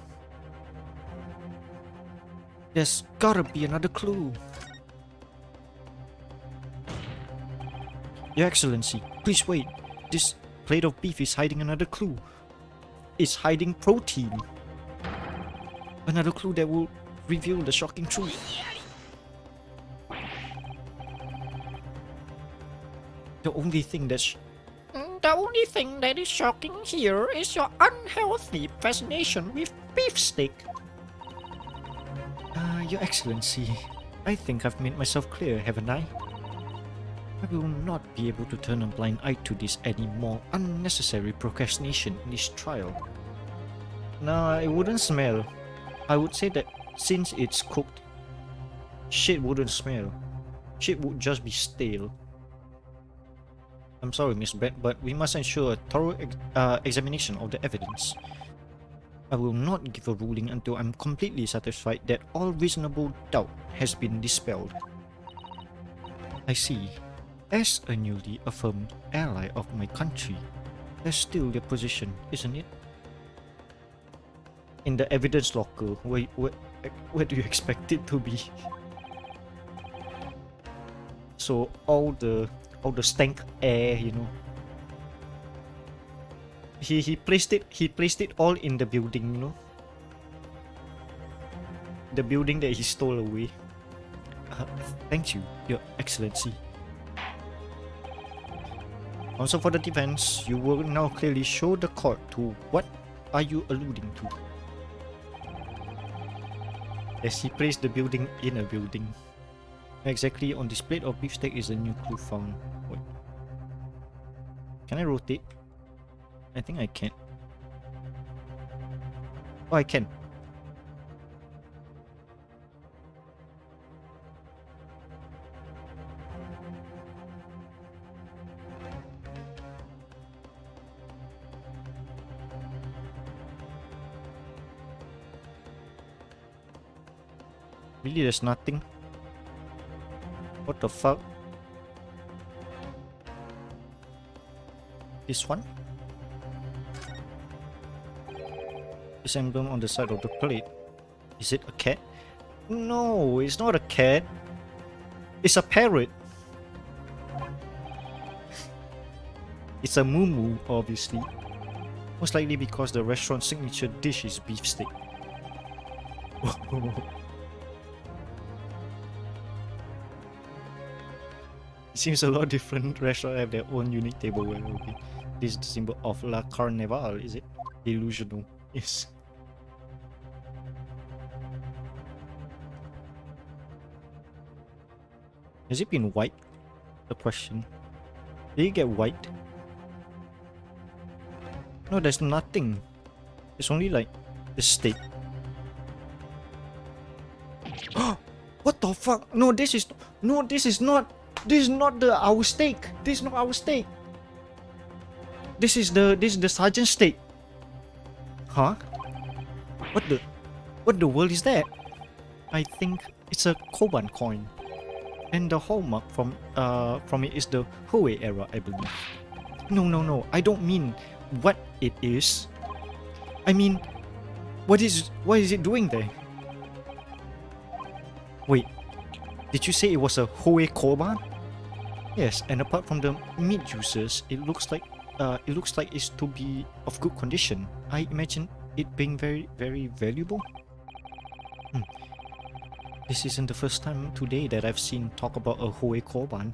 D: There's gotta be another clue. Your Excellency, please wait. This plate of beef is hiding another clue. It's hiding protein. Another clue that will reveal the shocking truth. The only thing that's
C: The only thing that is shocking here is your unhealthy fascination with beefsteak.
D: Your Excellency, I think I've made myself clear, haven't I? I will not be able to turn a blind eye to this anymore. Unnecessary procrastination in this trial. Nah, it wouldn't smell. I would say that since it's cooked, shit wouldn't smell. Shit would just be stale. I'm sorry, Miss Brett, but we must ensure a thorough examination of the evidence. I will not give a ruling until I'm completely satisfied that all reasonable doubt has been dispelled. I see. As a newly affirmed ally of my country, that's still your position, isn't it? In the evidence locker, where do you expect it to be? So all the stank air, you know. He placed it all in the building, you know. The building that he stole away. Thank you, Your Excellency. Also for the defense, you will now clearly show the court to what are you alluding to. As he placed the building in a building. Exactly on this plate of beefsteak is a new clue found. Wait. Can I rotate? I think I can. Oh, I can. Really, there's nothing? What the fuck? This one? This emblem on the side of the plate. Is it a cat? No, it's not a cat. It's a parrot. It's a moo, obviously. Most likely because the restaurant's signature dish is beefsteak. Seems a lot different restaurants have their own unique tableware. Okay. This is the symbol of La Carnival, is it? Delusional. Yes. Has it been white? The question. Did it get white? No, there's nothing. It's only like the steak. What the fuck? No, this is not. This is not our steak. This is not our steak. This is the sergeant's steak. Huh? What the world is that? I think it's a Koban coin. And the hallmark from it is the Hoei era, I believe. No. I don't mean what it is. I mean, what is it doing there? Wait, did you say it was a Hoei Koban? Yes, and apart from the meat juices, it looks like it's to be of good condition. I imagine it being very, very valuable. This isn't the first time today that I've seen talk about a Hoei Koban.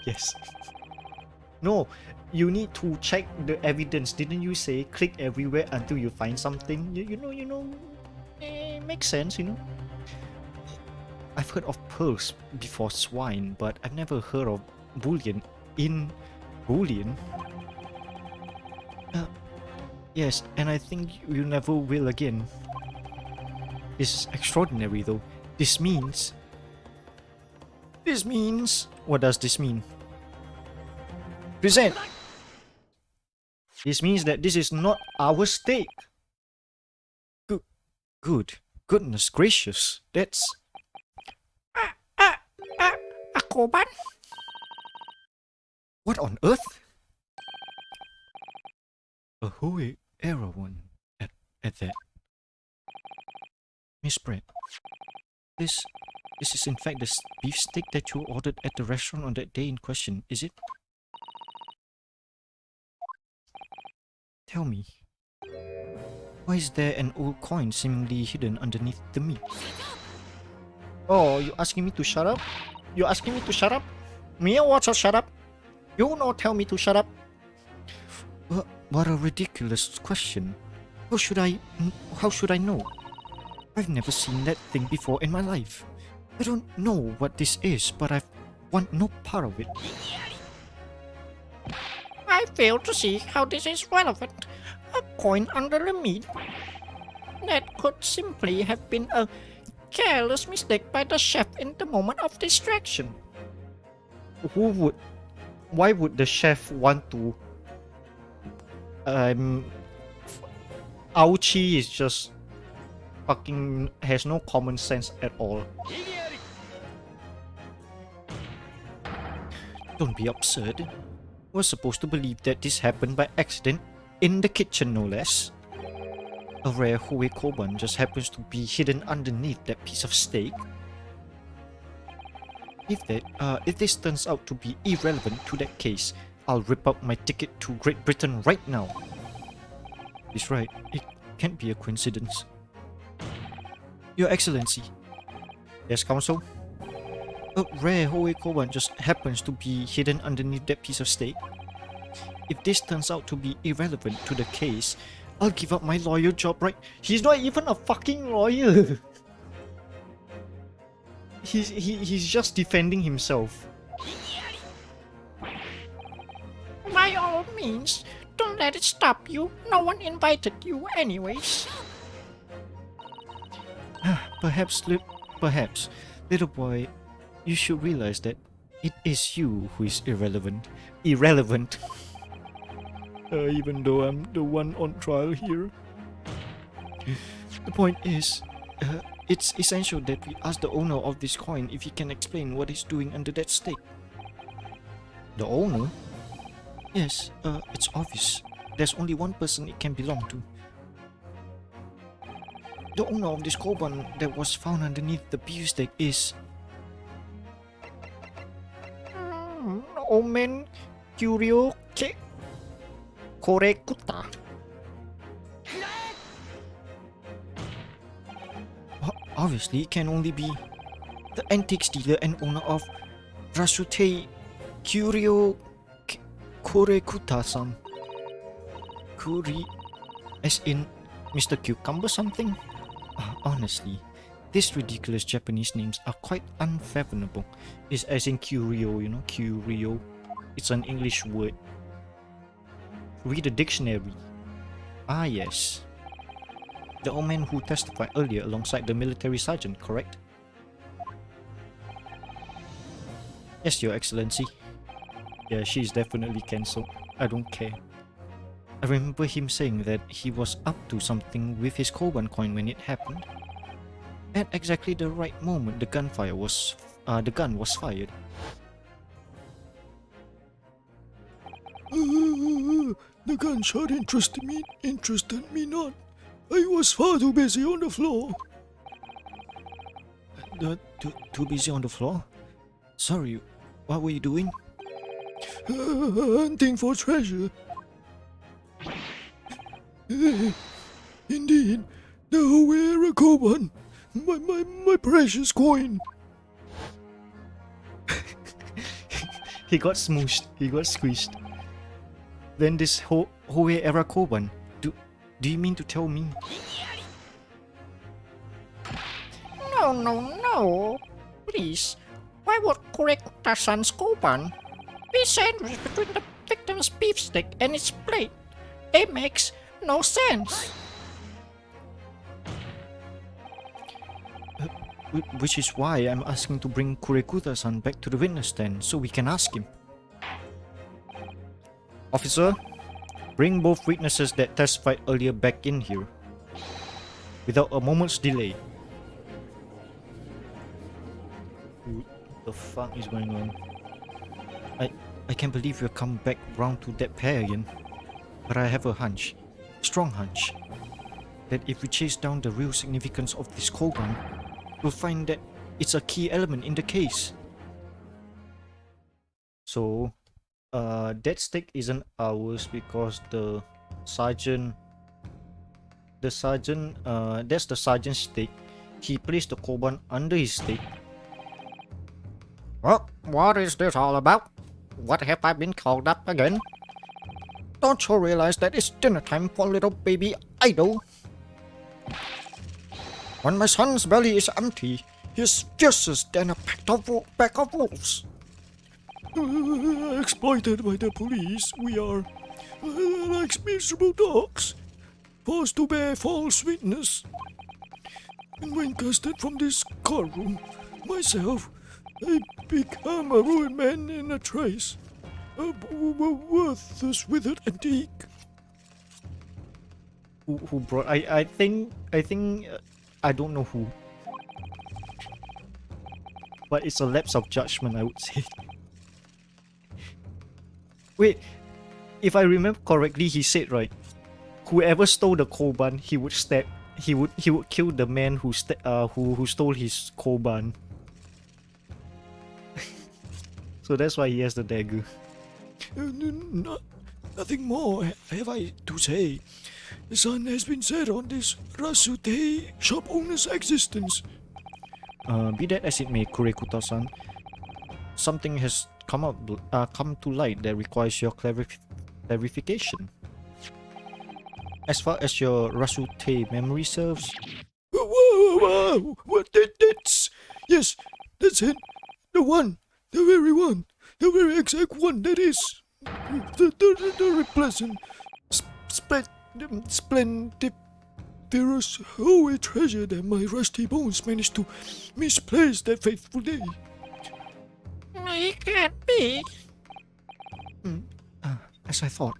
D: Yes. No, you need to check the evidence. Didn't you say click everywhere until you find something? You know, makes sense, you know. I've heard of pearls before swine, but I've never heard of bullion in bullion. Yes, and I think you never will again. This is extraordinary though. This means... What does this mean? Present! This means that this is not our steak. Goodness gracious. That's...
C: A koban?
D: What on earth? A Hoey era one at that. Miss Brett, this is in fact the beef steak that you ordered at the restaurant on that day in question, is it? Tell me, why is there an old coin seemingly hidden underneath the meat?
C: Oh, you asking me to shut up? You asking me to shut up? Me or what? Shut up? You no tell me to shut up.
D: What a ridiculous question. How should I know? I've never seen that thing before in my life. I don't know what this is, but I want no part of it.
C: I fail to see how this is relevant. A coin under the meat? That could simply have been a careless mistake by the chef in the moment of distraction.
D: Why would the chef want to... Ouchie is just fucking has no common sense at all. Don't be absurd. We're supposed to believe that this happened by accident in the kitchen, no less. A rare Hoey Koban just happens to be hidden underneath that piece of steak. If this turns out to be irrelevant to that case, I'll rip up my ticket to Great Britain right now. He's right. It can't be a coincidence. Your Excellency. Yes, Counsel? A rare Hoey Koban just happens to be hidden underneath that piece of steak. If this turns out to be irrelevant to the case, I'll give up my lawyer job, right? He's not even a fucking lawyer! He's just defending himself.
C: By all means, don't let it stop you. No one invited you anyways.
D: Perhaps, little boy, you should realize that it is you who is irrelevant. Even though I'm the one on trial here. The point is, it's essential that we ask the owner of this coin if he can explain what he's doing under that steak. The owner? Yes, it's obvious. There's only one person it can belong to. The owner of this koban that was found underneath the beef steak is...
C: Omen Curio Korekuta.
D: Obviously, it can only be the antiques dealer and owner of Rasute Curio Korekuta-san. Kuri, as in Mr. Cucumber something? Honestly, these ridiculous Japanese names are quite unfathomable. It's as in curio, you know, curio. It's an English word. Read the dictionary. Ah yes. The old man who testified earlier alongside the military sergeant, correct? Yes, Your Excellency. Yeah, she's definitely cancelled. I don't care. I remember him saying that he was up to something with his koban coin when it happened. At exactly the right moment, the gun was fired. The gunshot interested me not. I was far too busy on the floor. Too busy on the floor? Sorry, what were you doing? Hunting for treasure. Indeed, the Hoera Koban, my precious coin. He got smooshed, he got squished. Then this Hoera Koban, do you mean to tell me?
C: No. Please, why would Korekuta-san's koban be sandwiched between the victim's beefsteak and its plate? It makes no sense.
D: Which is why I'm asking to bring Kurekuta-san back to the witness stand so we can ask him. Officer, Bring both witnesses that testified earlier back in here. Without a moment's delay. What the fuck is going on? I can't believe we've come back round to that pair again. But I have a hunch, strong hunch, that if we chase down the real significance of this Koban, we'll find that it's a key element in the case. So, that stake isn't ours because that's the sergeant's stake. He placed the Koban under his stake.
C: Well, what is this all about? What have I been called up again? Don't you realize that it's dinner time for little baby Idol? When my son's belly is empty, he's fiercer than a pack of wolves.
D: Exploited by the police, we are like miserable dogs, forced to bear false witness. And when casted from this courtroom, myself, I become a ruined man in a trace, a worthless withered antique. Who brought? I think I don't know who, but it's a lapse of judgment, I would say. Wait, if I remember correctly, he said right, whoever stole the Koban, he would kill the man who stole his Koban. So that's why he has the dagger. Nothing more have I to say. The sun has been set on this Rasute shop owner's existence. Be that as it may, Kurekuta-san, something has come to light that requires your clarification. As far as your Rasute memory serves. Whoa, what? Yes, that's it. The one. The very one, the very exact one, that is. The very pleasant, splendiferous, holy treasure that my rusty bones managed to misplace that fateful day.
C: It can't be.
D: As I thought.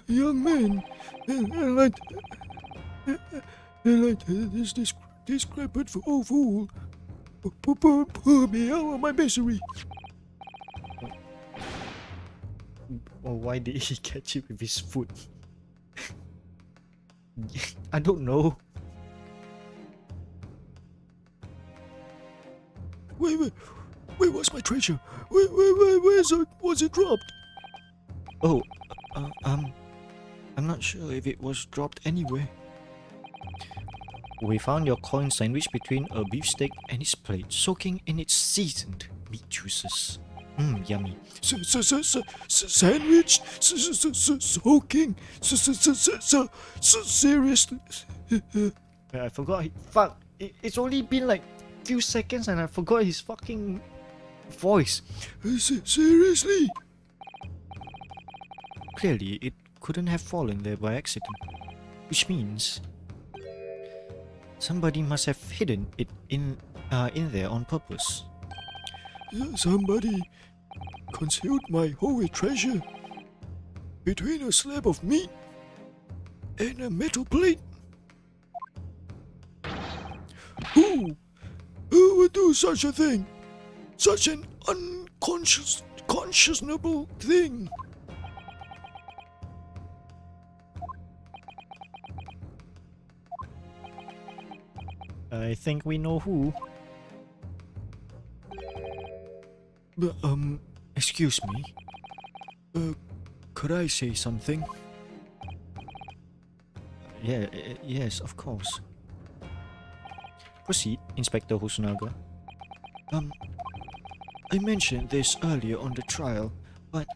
D: Young man, this decrepit fool. Pull me out of my misery. Or why did he catch it with his foot? I don't know. Wait, where's my treasure? Was it dropped? Oh, I'm not sure if it was dropped anywhere. We found your coin sandwich between a beefsteak and its plate, soaking in its seasoned meat juices. Yummy. Sandwich? Soaking? Seriously? I forgot. Fuck. It's only been like few seconds and I forgot his fucking voice. Seriously? Clearly, it couldn't have fallen there by accident, which means somebody must have hidden it in there on purpose. Somebody concealed my holy treasure between a slab of meat and a metal plate. Who would do such a thing? Such an unconscionable thing. I think we know who. But, excuse me. Could I say something? Yes, of course. Proceed, Inspector Hosonaga. I mentioned this earlier on the trial, but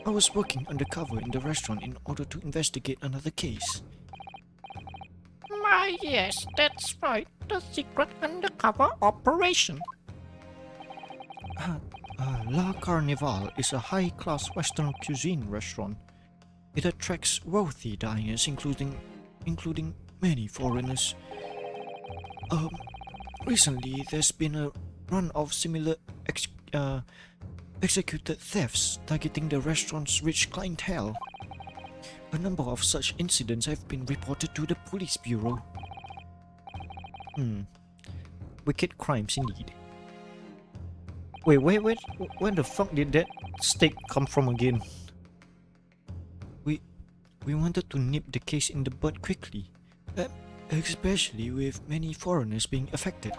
D: I was working undercover in the restaurant in order to investigate another case.
C: Why, yes, that's right. The secret undercover operation.
D: La Carnival is a high-class Western cuisine restaurant. It attracts wealthy diners, including many foreigners. Recently there's been a run of similar executed thefts targeting the restaurant's rich clientele. A number of such incidents have been reported to the police bureau. Wicked crimes indeed. Wait, where the fuck did that steak come from again? We wanted to nip the case in the bud quickly, especially with many foreigners being affected.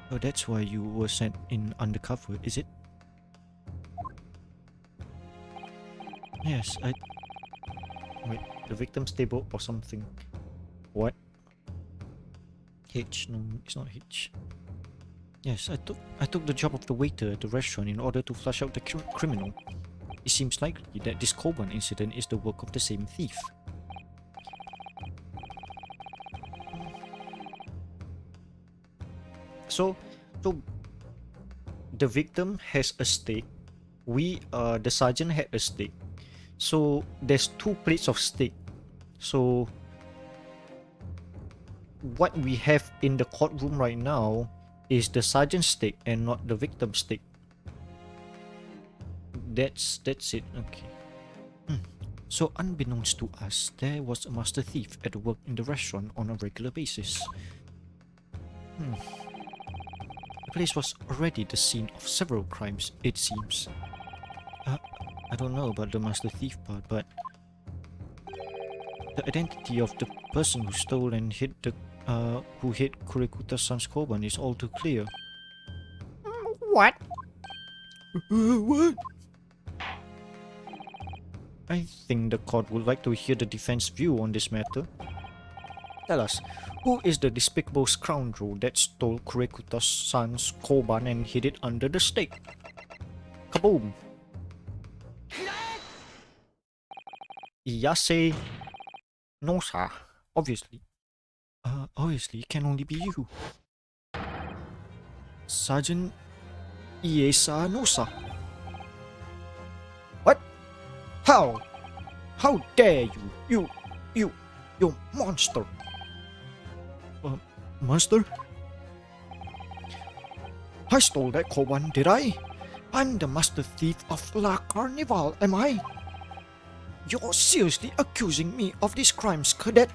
D: Oh, that's why you were sent in undercover, is it? Yes, Wait, the victim's table or something. What? H? No, it's not H. Yes, I took the job of the waiter at the restaurant in order to flush out the criminal. It seems likely that this Koban incident is the work of the same thief. So the victim has a steak. The sergeant had a steak. So there's 2 plates of steak. So what we have in the courtroom right now is the sergeant's steak and not the victim's steak. That's it. Okay. So unbeknownst to us, there was a master thief at work in the restaurant on a regular basis. The place was already the scene of several crimes, it seems. I don't know about the master thief part, but the identity of the person who stole and hid Kurekuta-san's Koban is all too clear.
C: What?
D: What? I think the court would like to hear the defense view on this matter. Tell us, who is the despicable scoundrel that stole Kurekuta-san's Koban and hid it under the steak? Kaboom! Iyase Nosa, obviously. Obviously, it can only be you. Sergeant Iyesa Nosa. What? How? How dare you? You monster! Monster? I stole that Koban, did I? I'm the master thief of La Carnival, am I? You're seriously accusing me of these crimes, cadet?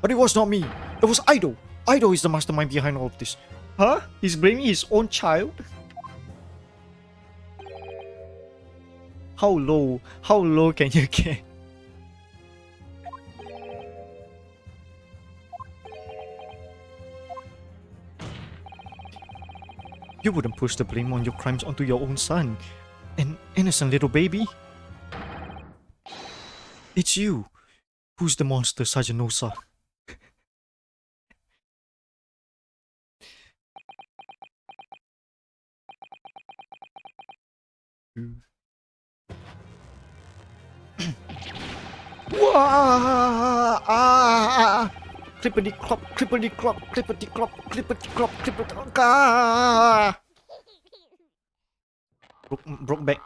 D: But it was not me. It was Aido. Aido is the mastermind behind all of this. Huh? He's blaming his own child? How low can you get? You wouldn't push the blame on your crimes onto your own son, an innocent little baby. It's you who's the monster, Sergeant Nosa. Clippity clop, clippity clop, clippity clop, clippity clop, clippity clop. Broke back.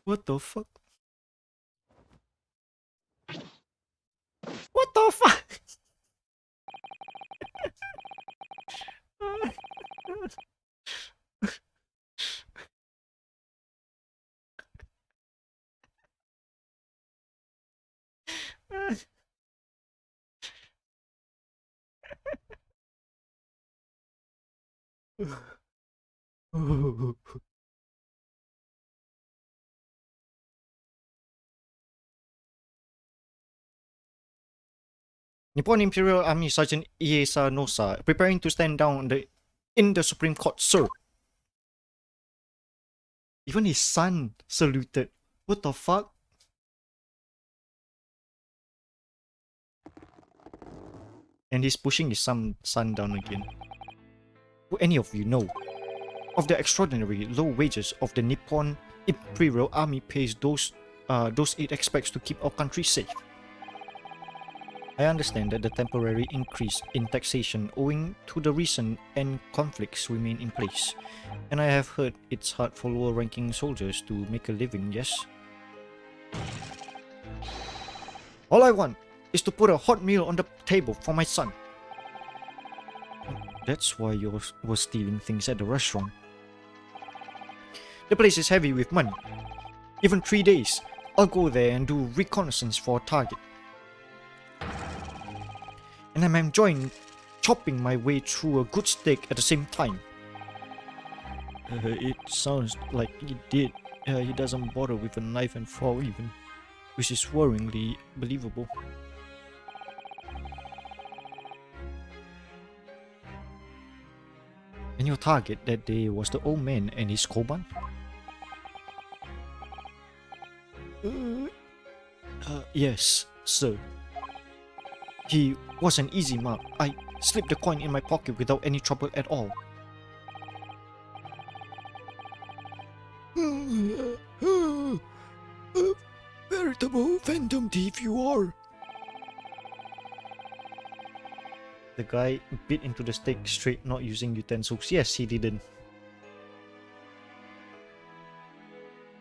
D: What the fuck? What the fuck? Nippon Imperial Army Sergeant Iesa Nosa preparing to stand down in the Supreme Court, sir. Even his son saluted. What the fuck? And he's pushing his son down again. Do any of you know of the extraordinary low wages of the Nippon Imperial Army pays those it expects to keep our country safe? I understand that the temporary increase in taxation owing to the recent end conflicts remain in place, and I have heard it's hard for lower-ranking soldiers to make a living, yes? All I want is to put a hot meal on the table for my son. That's why you were stealing things at the restaurant. The place is heavy with money. Even 3 days, I'll go there and do reconnaissance for a target. And I'm enjoying chopping my way through a good steak at the same time. It sounds like he did. He doesn't bother with a knife and fork even, which is worryingly believable. And your target that day was the old man and his koban? Yes, sir. He was an easy mark. I slipped the coin in my pocket without any trouble at all. Veritable phantom thief you are. The guy bit into the steak straight, not using utensils. Yes, he didn't.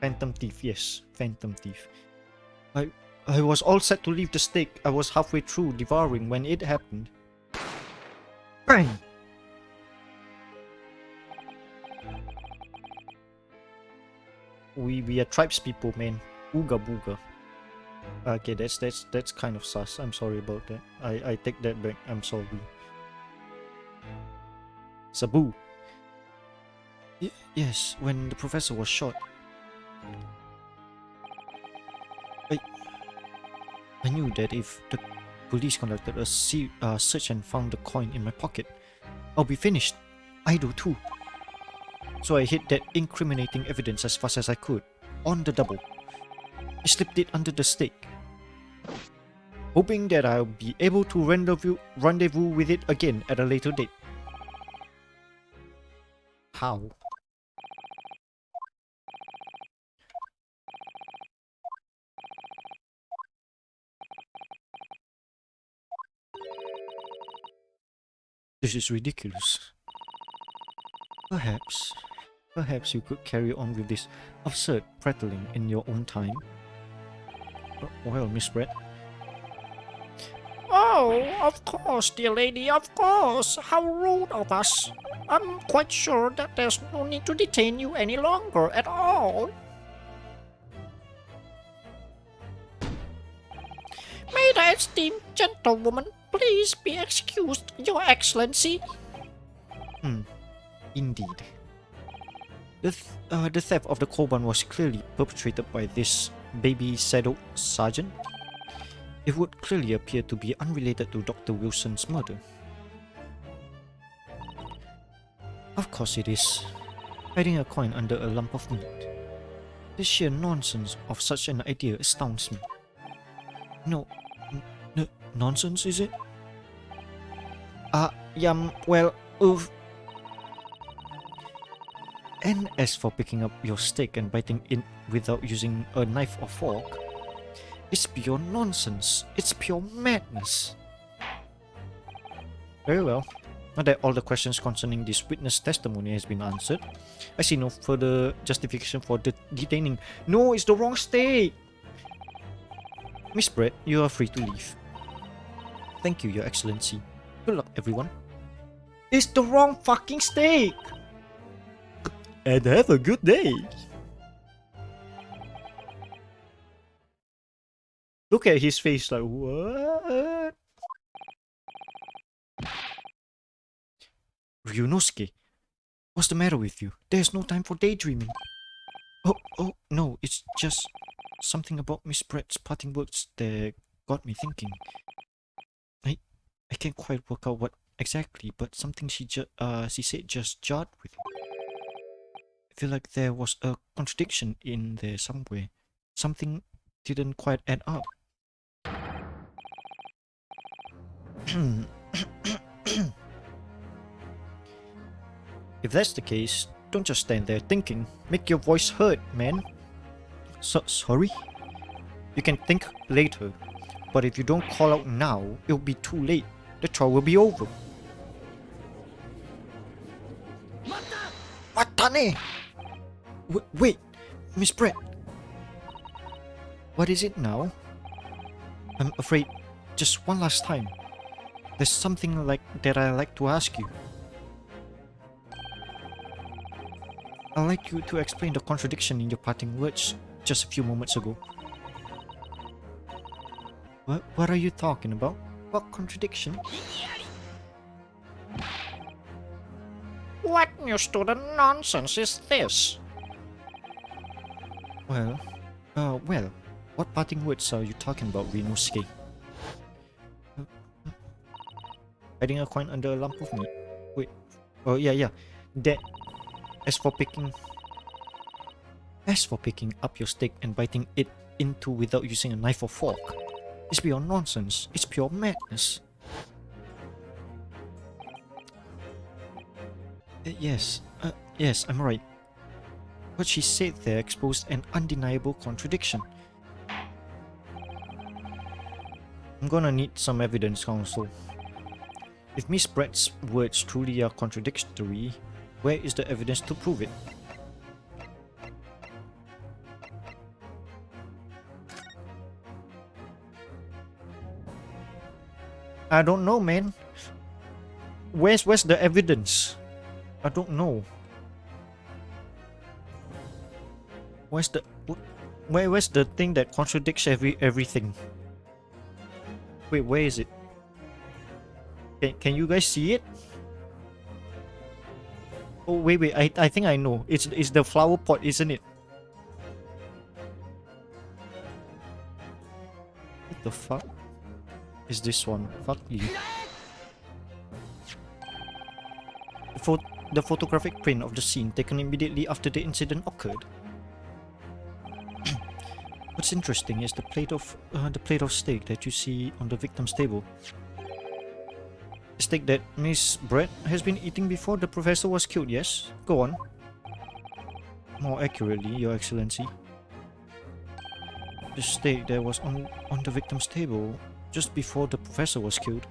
D: Phantom thief, yes. Phantom thief. I was all set to leave the steak. I was halfway through devouring when it happened. Bang! We are tribes people, man. Ooga booga. Okay, that's kind of sus. I'm sorry about that. I take that back. I'm sorry. Sabu. Yes, when the professor was shot. I knew that if the police conducted a search and found the coin in my pocket, I'll be finished. I do too. So I hid that incriminating evidence as fast as I could, on the double. I slipped it under the steak, hoping that I'll be able to rendezvous with it again at a later date. How? This is ridiculous. Perhaps you could carry on with this absurd prattling in your own time. Well, Miss Brett.
C: Oh, of course, dear lady, of course. How rude of us. I'm quite sure that there's no need to detain you any longer at all. May the esteemed gentlewoman please be excused, Your Excellency.
D: Indeed. The theft of the koban was clearly perpetrated by this baby-saddled sergeant. It would clearly appear to be unrelated to Dr. Wilson's murder. Of course it is. Hiding a coin under a lump of meat. The sheer nonsense of such an idea astounds me. No, nonsense, is it? Well, oof. And as for picking up your steak and biting it without using a knife or fork, it's pure nonsense. It's pure madness. Very well. Now that all the questions concerning this witness testimony has been answered, I see no further justification for detaining. No, it's the wrong steak! Miss Brett, you are free to leave. Thank you, Your Excellency. Good luck, everyone. It's the wrong fucking steak! And have a good day! Look at his face like, what? Ryunosuke, what's the matter with you? There's no time for daydreaming. Oh, no, it's just something about Miss Brett's parting words that got me thinking. I can't quite work out what exactly, but something she said just jarred with me. I feel like there was a contradiction in there somewhere. Something didn't quite add up. If that's the case, don't just stand there thinking. Make your voice heard, man. Sorry? You can think later, but if you don't call out now, it'll be too late. The trial will be over. Matane! Wait, Miss Brett. What is it now? I'm afraid, just one last time. There's something that I'd like to ask you. I'd like you to explain the contradiction in your parting words just a few moments ago. What are you talking about? What contradiction?
C: What new student nonsense is this?
D: Well, what parting words are you talking about, Rinosuke? Hiding a coin under a lump of meat. Wait. Oh yeah. That. As for picking up your steak and biting it into without using a knife or fork, it's beyond nonsense. It's pure madness. Yes, I'm right. What she said there exposed an undeniable contradiction. I'm gonna need some evidence, Counsel. If Miss Brett's words truly are contradictory, where is the evidence to prove it? I don't know, man. Where's the evidence? I don't know. Where's the thing that contradicts everything? Wait, where is it? Can you guys see it? Oh wait, I think I know. It's the flower pot, isn't it? What the fuck is this one? Fuck you. The photographic print of the scene taken immediately after the incident occurred. What's interesting is the plate of steak that you see on the victim's table. The steak that Miss Brett has been eating before the professor was killed, yes? Go on. More accurately, Your Excellency. The steak that was on the victim's table just before the professor was killed.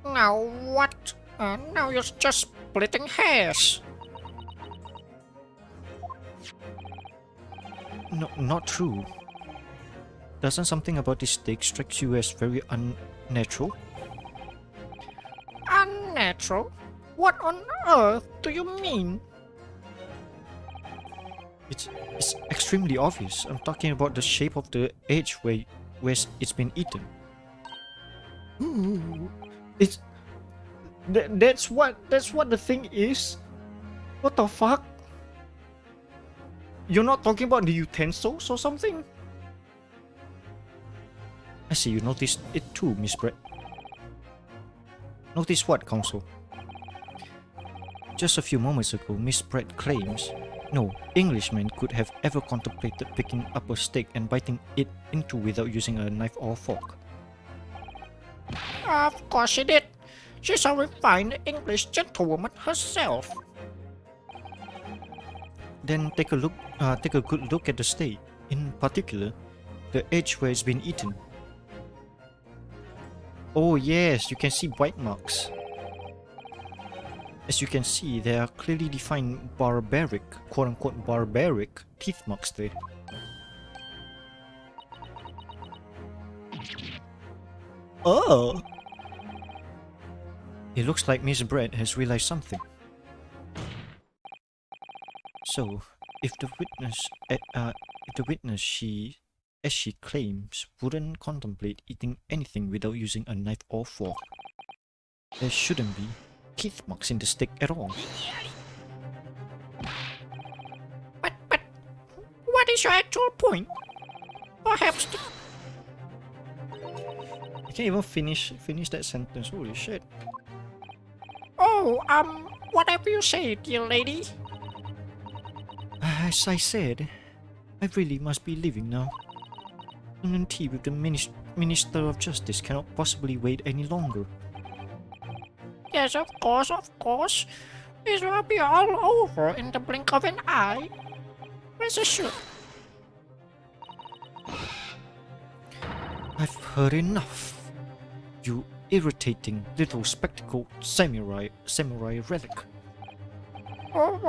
C: Now what? Now you're just splitting hairs.
D: No, not true. Doesn't something about this steak strike you as very unnatural?
C: Unnatural? What on earth do you mean?
D: It's extremely obvious. I'm talking about the shape of the edge where it's been eaten. It's that's what the thing is. What the fuck? You're not talking about the utensils or something? I see you noticed it too, Miss Brett. Notice what, Counsel? Just a few moments ago, Miss Brett claims no Englishman could have ever contemplated picking up a steak and biting it into without using a knife or fork.
C: Of course she did. She's a refined English gentlewoman herself.
D: Then take a good look at the steak, in particular, the edge where it's been eaten. Oh yes, you can see bite marks. As you can see, there are clearly defined barbaric, quote-unquote barbaric, teeth marks there. Oh! It looks like Miss Brett has realized something. So, if the witness as she claims, wouldn't contemplate eating anything without using a knife or fork, there shouldn't be teeth marks in the steak at all.
C: But what is your actual point? Perhaps
D: I can't even finish that sentence. Holy shit!
C: Oh, whatever you say, dear lady.
D: As I said, I really must be leaving now. And tea with the Minister of Justice cannot possibly wait any longer.
C: Yes, of course. This will be all over in the blink of an eye. Rest assured.
D: I've heard enough. You irritating little spectacled samurai relic.
C: Oh,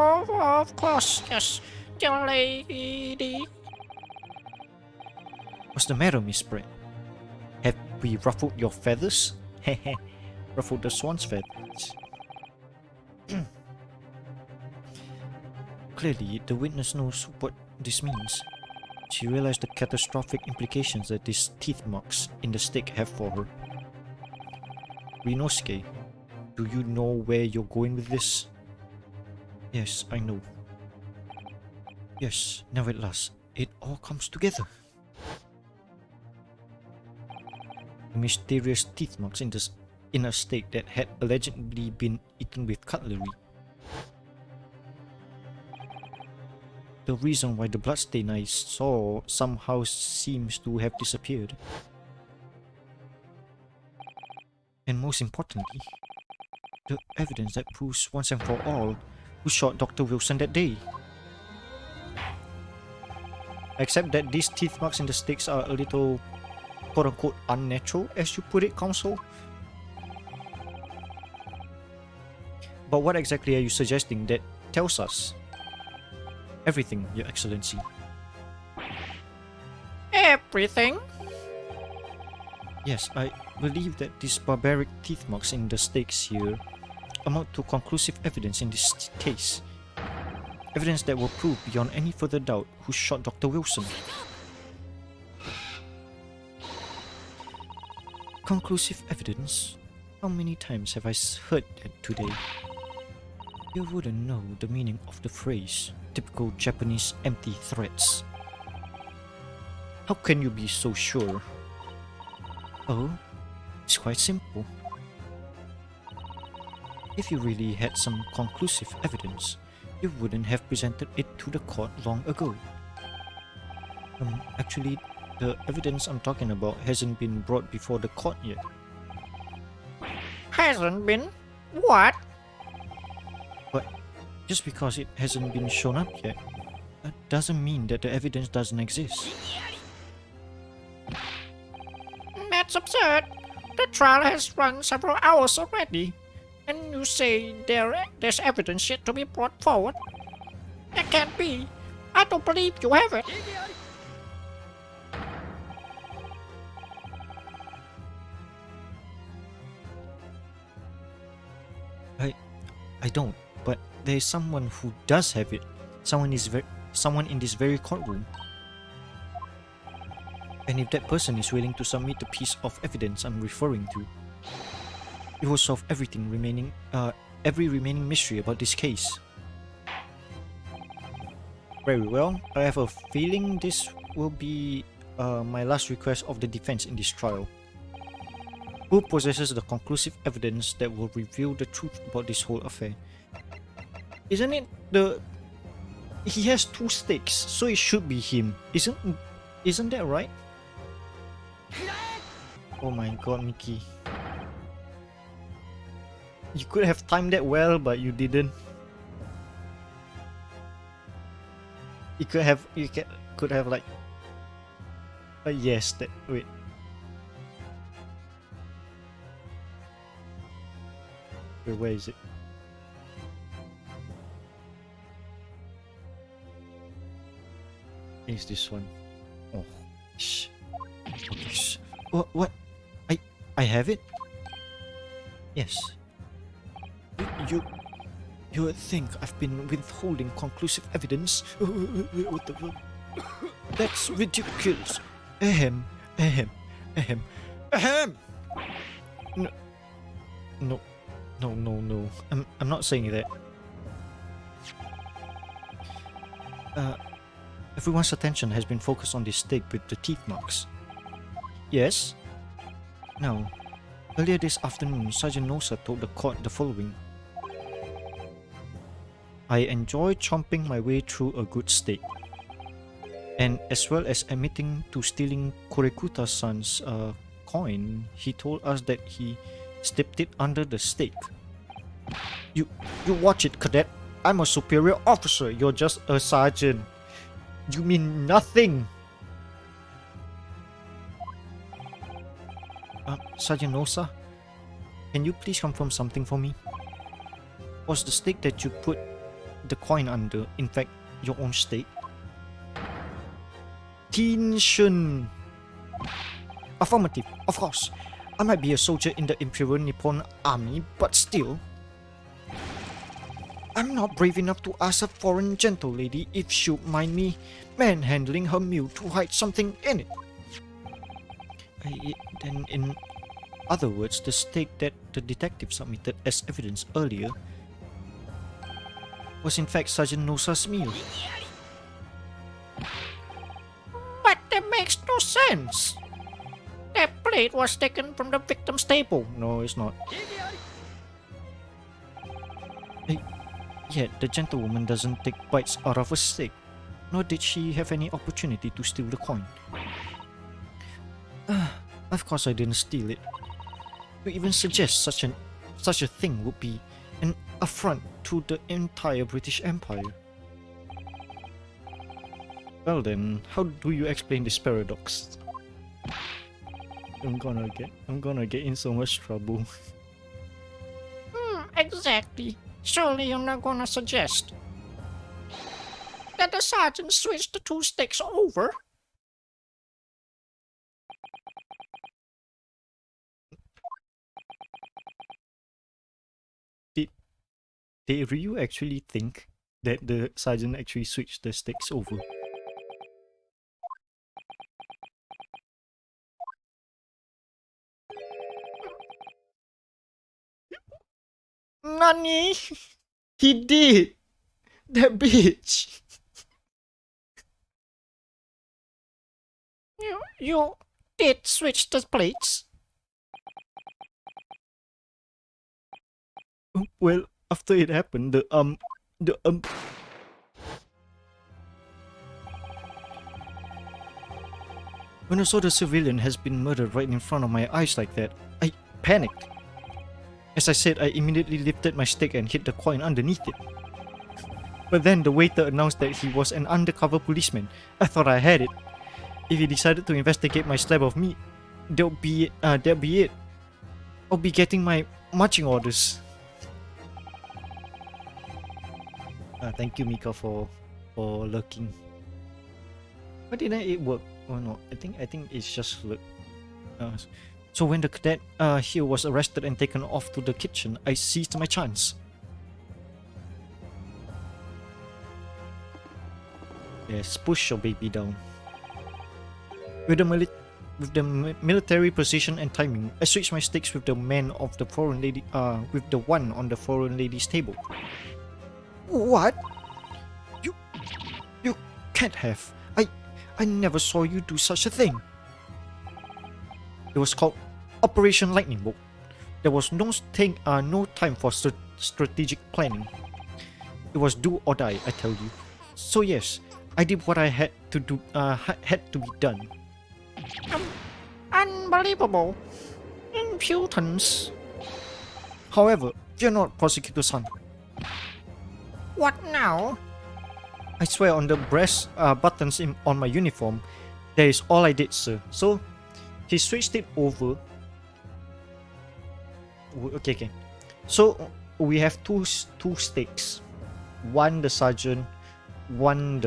C: of course, yes, dear lady.
D: What's the matter, Miss Brett? Have we ruffled your feathers? Hehe, ruffled the swan's feathers. Clearly, the witness knows what this means. She realized the catastrophic implications that these teeth marks in the stake have for her. Rinosuke, do you know where you're going with this? Yes, I know. Yes, now at last, it all comes together. The mysterious teeth marks in a steak that had allegedly been eaten with cutlery. The reason why the bloodstain I saw somehow seems to have disappeared. And most importantly, the evidence that proves once and for all who shot Dr. Wilson that day. Except that these teeth marks in the sticks are a little quote-unquote unnatural, as you put it, Counsel. But what exactly are you suggesting that tells us? Everything, Your Excellency.
C: Everything?
D: Yes, I believe that these barbaric teeth marks in the stakes here amount to conclusive evidence in this case. Evidence that will prove beyond any further doubt who shot Dr. Wilson. Conclusive evidence? How many times have I heard that today? You wouldn't know the meaning of the phrase, typical Japanese empty threats. How can you be so sure? Oh, it's quite simple. If you really had some conclusive evidence, you wouldn't have presented it to the court long ago. Actually, the evidence I'm talking about hasn't been brought before the court yet.
C: Hasn't been? What?
D: But just because it hasn't been shown up yet, that doesn't mean that the evidence doesn't exist.
C: That's absurd. The trial has run several hours already. And you say there's evidence yet to be brought forward? That can't be. I don't believe you have it.
D: I don't, but there is someone who does have it. Someone in this very courtroom. And if that person is willing to submit the piece of evidence I'm referring to, it will solve every remaining mystery about this case. Very well. I have a feeling this will be my last request of the defense in this trial. Who possesses the conclusive evidence that will reveal the truth about this whole affair? Isn't it he has two stakes, so it should be him. Isn't that right? Oh my god, Mickey. You could have timed that well, but you didn't. You could have like yes, that wait. Wait, where is it? Is this one? Oh, shh. What? I have it? Yes. You would think I've been withholding conclusive evidence? What the fuck? That's ridiculous. Ahem. No. I'm not saying that. Everyone's attention has been focused on this stake with the teeth marks. Yes? Now, earlier this afternoon, Sergeant Nosa told the court the following. I enjoy chomping my way through a good steak. And as well as admitting to stealing Kurekuta-san's coin, he told us that he slipped it under the steak. You watch it, cadet. I'm a superior officer. You're just a sergeant. You mean nothing. Sergeant Nosa, can you please confirm something for me? Was the steak that you put the coin under, in fact, your own steak? Tension. Affirmative, of course. I might be a soldier in the Imperial Nippon Army, but still. I'm not brave enough to ask a foreign gentle lady if she'd mind me manhandling her mule to hide something in it. Then, in other words, the steak that the detective submitted as evidence earlier was in fact Sergeant Nosa's meal.
C: But that makes no sense. That plate was taken from the victim's table.
D: No, it's not. Yet the gentlewoman doesn't take bites out of a steak, nor did she have any opportunity to steal the coin. Of course I didn't steal it. To even suggest such a thing would be an affront to the entire British Empire. Well then, how do you explain this paradox? I'm gonna get in so much trouble.
C: Exactly. Surely you're not gonna suggest that the sergeant switched the two sticks over?
D: Did Ryu actually think that the sergeant actually switched the sticks over? Nani? He did! That bitch!
C: You did switch the plates?
D: Well, after it happened, when I saw the civilian has been murdered right in front of my eyes like that, I panicked. As I said, I immediately lifted my stick and hid the coin underneath it. But then the waiter announced that he was an undercover policeman. I thought I had it. If he decided to investigate my slab of meat, that'll be it. I'll be getting my marching orders. Thank you, Mika, for lurking. Why didn't it work? Oh no, I think it's just lurk. So when the cadet here was arrested and taken off to the kitchen, I seized my chance. Yes, push your baby down. With the military precision and timing, I switched my sticks with the man of the foreign lady. With the one on the foreign lady's table. What? You can't have. I never saw you do such a thing. It was called Operation Lightning Bolt. There was no time for strategic planning. It was do or die, I tell you. So yes, I did what I had to do. Had to be done.
C: Unbelievable. Impudence.
D: However, fear not, Prosecutor Son.
C: What now?
D: I swear on the brass buttons on my uniform, that is all I did, sir. So, he switched it over. Okay. So, we have two stakes. One the sergeant, one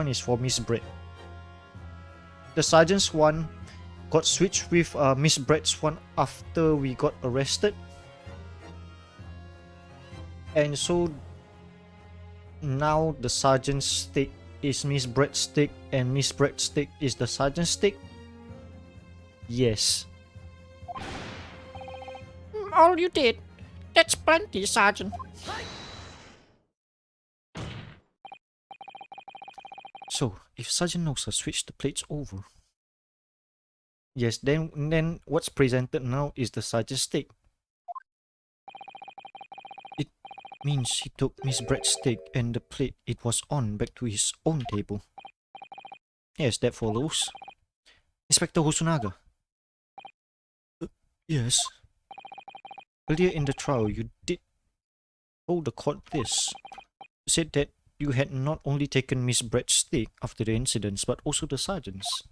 D: is for Miss Brett. The sergeant's one got switched with Miss Brett's one after we got arrested. And so now the sergeant's stick is Miss Brett's stick and Miss Brett's stick is the sergeant's stick? Yes.
C: All you did. That's plenty, Sergeant.
D: So, if Sergeant Nosa switched the plates over, yes, then what's presented now is the sergeant's stick. It means he took Miss Brett's stick and the plate it was on back to his own table. Yes, that follows. Inspector Hosunaga. Yes. Earlier in the trial, you did told the court this. You said that you had not only taken Miss Brett's stick after the incidents, but also the sergeant's.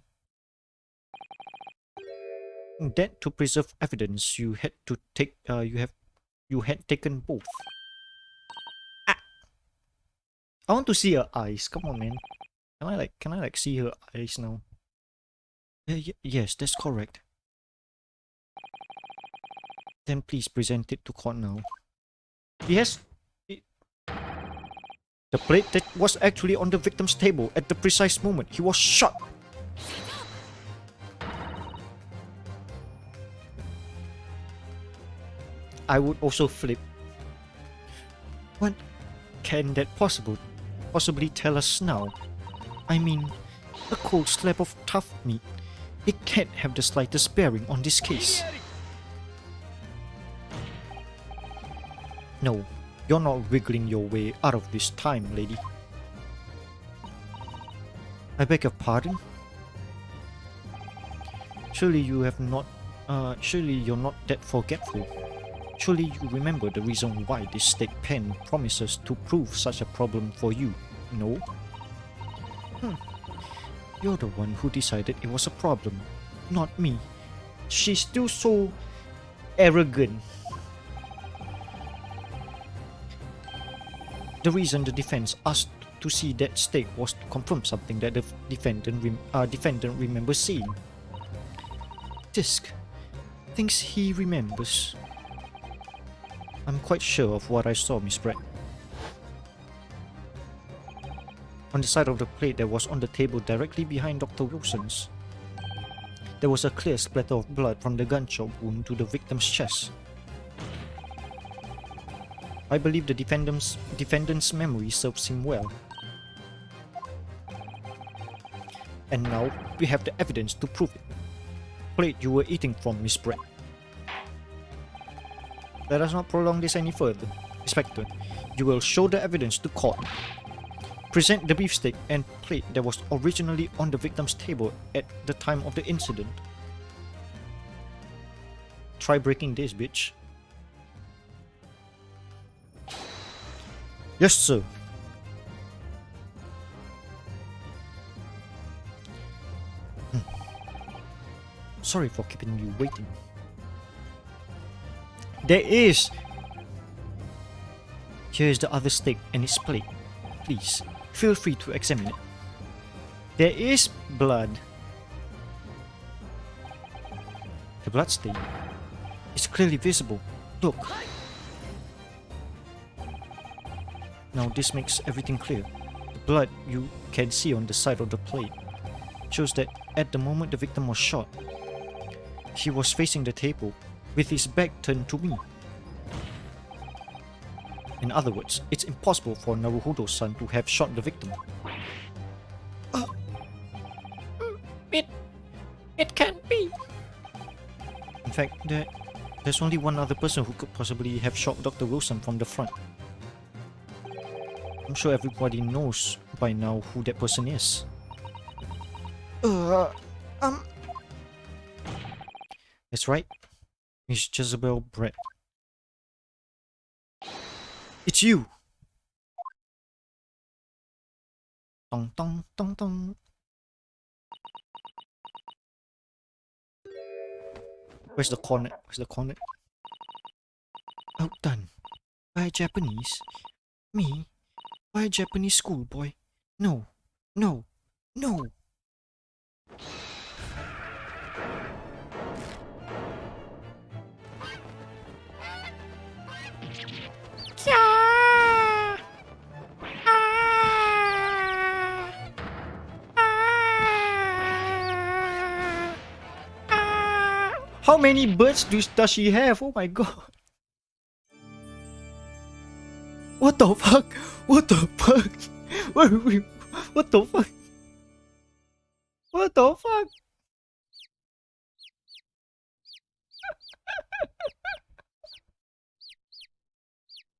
D: That to preserve evidence, you had to take. You had taken both. I want to see her eyes. Come on, man. Can I see her eyes now? Yes, that's correct. Then please present it to court now. The plate that was actually on the victim's table at the precise moment he was shot. I would also flip. What can that possibly tell us now? I mean, a cold slab of tough meat. It can't have the slightest bearing on this case. No, you're not wiggling your way out of this time, lady. I beg your pardon? Surely you're not that forgetful. Surely you remember the reason why this state pen promises to prove such a problem for you, no? You're the one who decided it was a problem, not me. She's still so arrogant. The reason the defense asked to see that stake was to confirm something that the defendant remembers seeing. Disc. Things he remembers. I'm quite sure of what I saw, Miss Brett. On the side of the plate that was on the table directly behind Dr. Wilson's, there was a clear splatter of blood from the gunshot wound to the victim's chest. I believe the defendant's memory serves him well. And now we have the evidence to prove it. Plate you were eating from, Miss Brett. Let us not prolong this any further. Inspector, you will show the evidence to court. Present the beefsteak and plate that was originally on the victim's table at the time of the incident. Try breaking this, bitch. Yes, sir. Sorry for keeping you waiting. There is! Here is the other steak and its plate. Please, feel free to examine it. There is blood. The blood stain is clearly visible. Look. Now this makes everything clear. The blood you can see on the side of the plate shows that at the moment the victim was shot, he was facing the table with his back turned to me. In other words, it's impossible for Naruhodo-san to have shot the victim.
C: It can't be.
D: In fact, there's only one other person who could possibly have shot Dr. Wilson from the front. I'm sure everybody knows by now who that person is. That's right. Miss Jezebel Brett. It's you! Tong tong tong tong. Where's the cornet? Where's the cornet? Outdone. By a Japanese? Me? By a Japanese schoolboy? No. No. No! How many birds does she have? Oh my god. What the fuck? What the fuck? What the fuck? What the fuck?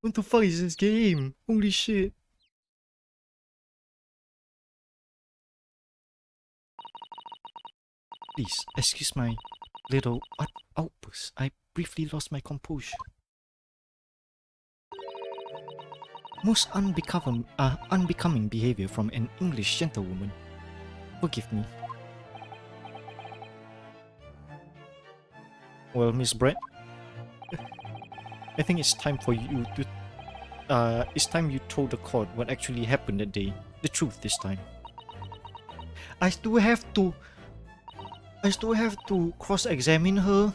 D: What the fuck is this game? Holy shit. Please, excuse my little outburst. I briefly lost my composure. Most unbecoming behavior from an English gentlewoman. Forgive me. Well, Miss Brett, I think it's time for you to it's time you told the court what actually happened that day. The truth this time. I still have to cross-examine her.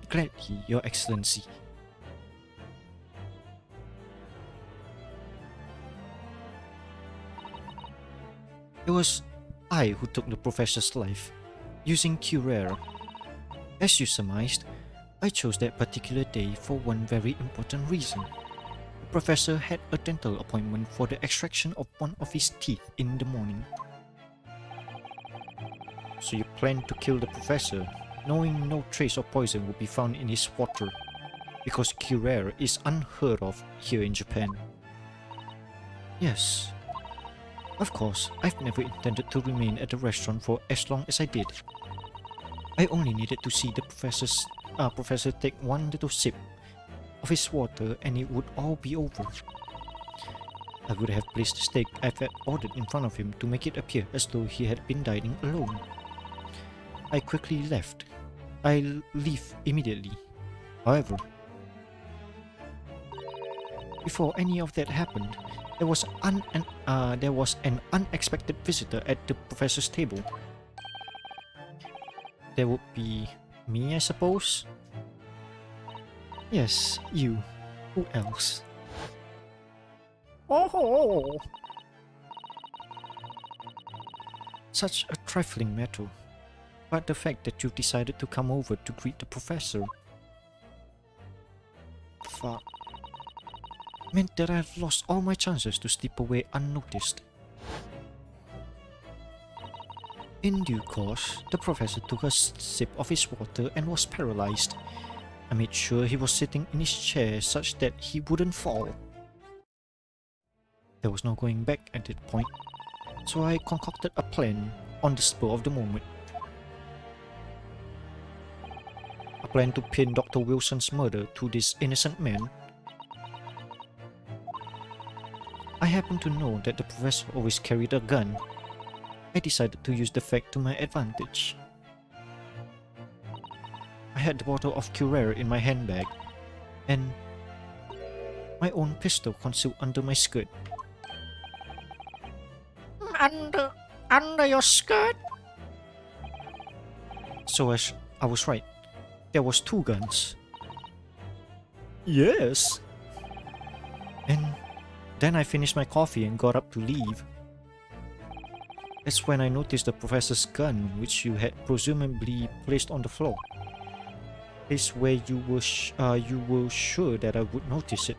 D: Gladly, Your Excellency. was I who took the professor's life, using Curare. As you surmised, I chose that particular day for one very important reason. The professor had a dental appointment for the extraction of one of his teeth in the morning. So you planned to kill the professor, knowing no trace of poison would be found in his water, because Curare is unheard of here in Japan. Yes. Of course, I've never intended to remain at the restaurant for as long as I did. I only needed to see the professor take one little sip of his water and it would all be over. I would have placed the steak I had ordered in front of him to make it appear as though he had been dining alone. I quickly left. I leave immediately. However, before any of that happened, there was an unexpected visitor at the professor's table. There would be me, I suppose? Yes, you. Who else?
C: Oh,
D: Such a trifling matter. But the fact that you've decided to come over to greet the professor... Fuck. Meant that I've lost all my chances to slip away unnoticed. In due course, the professor took a sip of his water and was paralyzed. I made sure he was sitting in his chair such that he wouldn't fall. There was no going back at that point, so I concocted a plan on the spur of the moment. A plan to pin Dr. Wilson's murder to this innocent man. I happened to know that the professor always carried a gun. I decided to use the fact to my advantage. I had the bottle of Curare in my handbag, and my own pistol concealed under my skirt.
C: under your skirt?
D: So I was right. There was two guns. Yes. And then I finished my coffee and got up to leave. That's when I noticed the professor's gun, which you had presumably placed on the floor. Place where you were sure that I would notice it.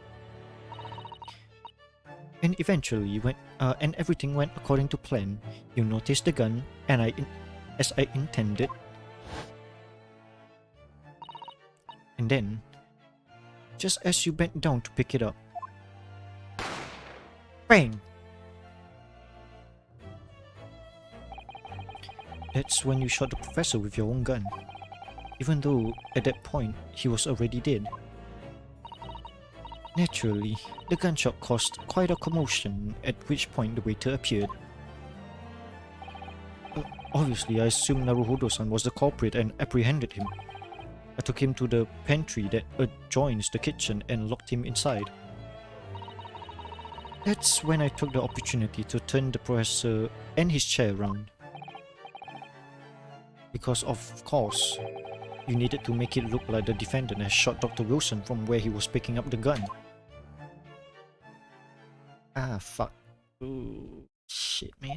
D: And eventually, and everything went according to plan. You noticed the gun, and as I intended. And then, just as you bent down to pick it up, bang! That's when you shot the professor with your own gun, even though at that point he was already dead. Naturally, the gunshot caused quite a commotion, at which point the waiter appeared. Obviously, I assumed Naruhodo-san was the culprit and apprehended him. I took him to the pantry that adjoins the kitchen and locked him inside. That's when I took the opportunity to turn the professor and his chair around. Because of course, you needed to make it look like the defendant had shot Dr. Wilson from where he was picking up the gun. Ah, fuck. Ooh, shit, man.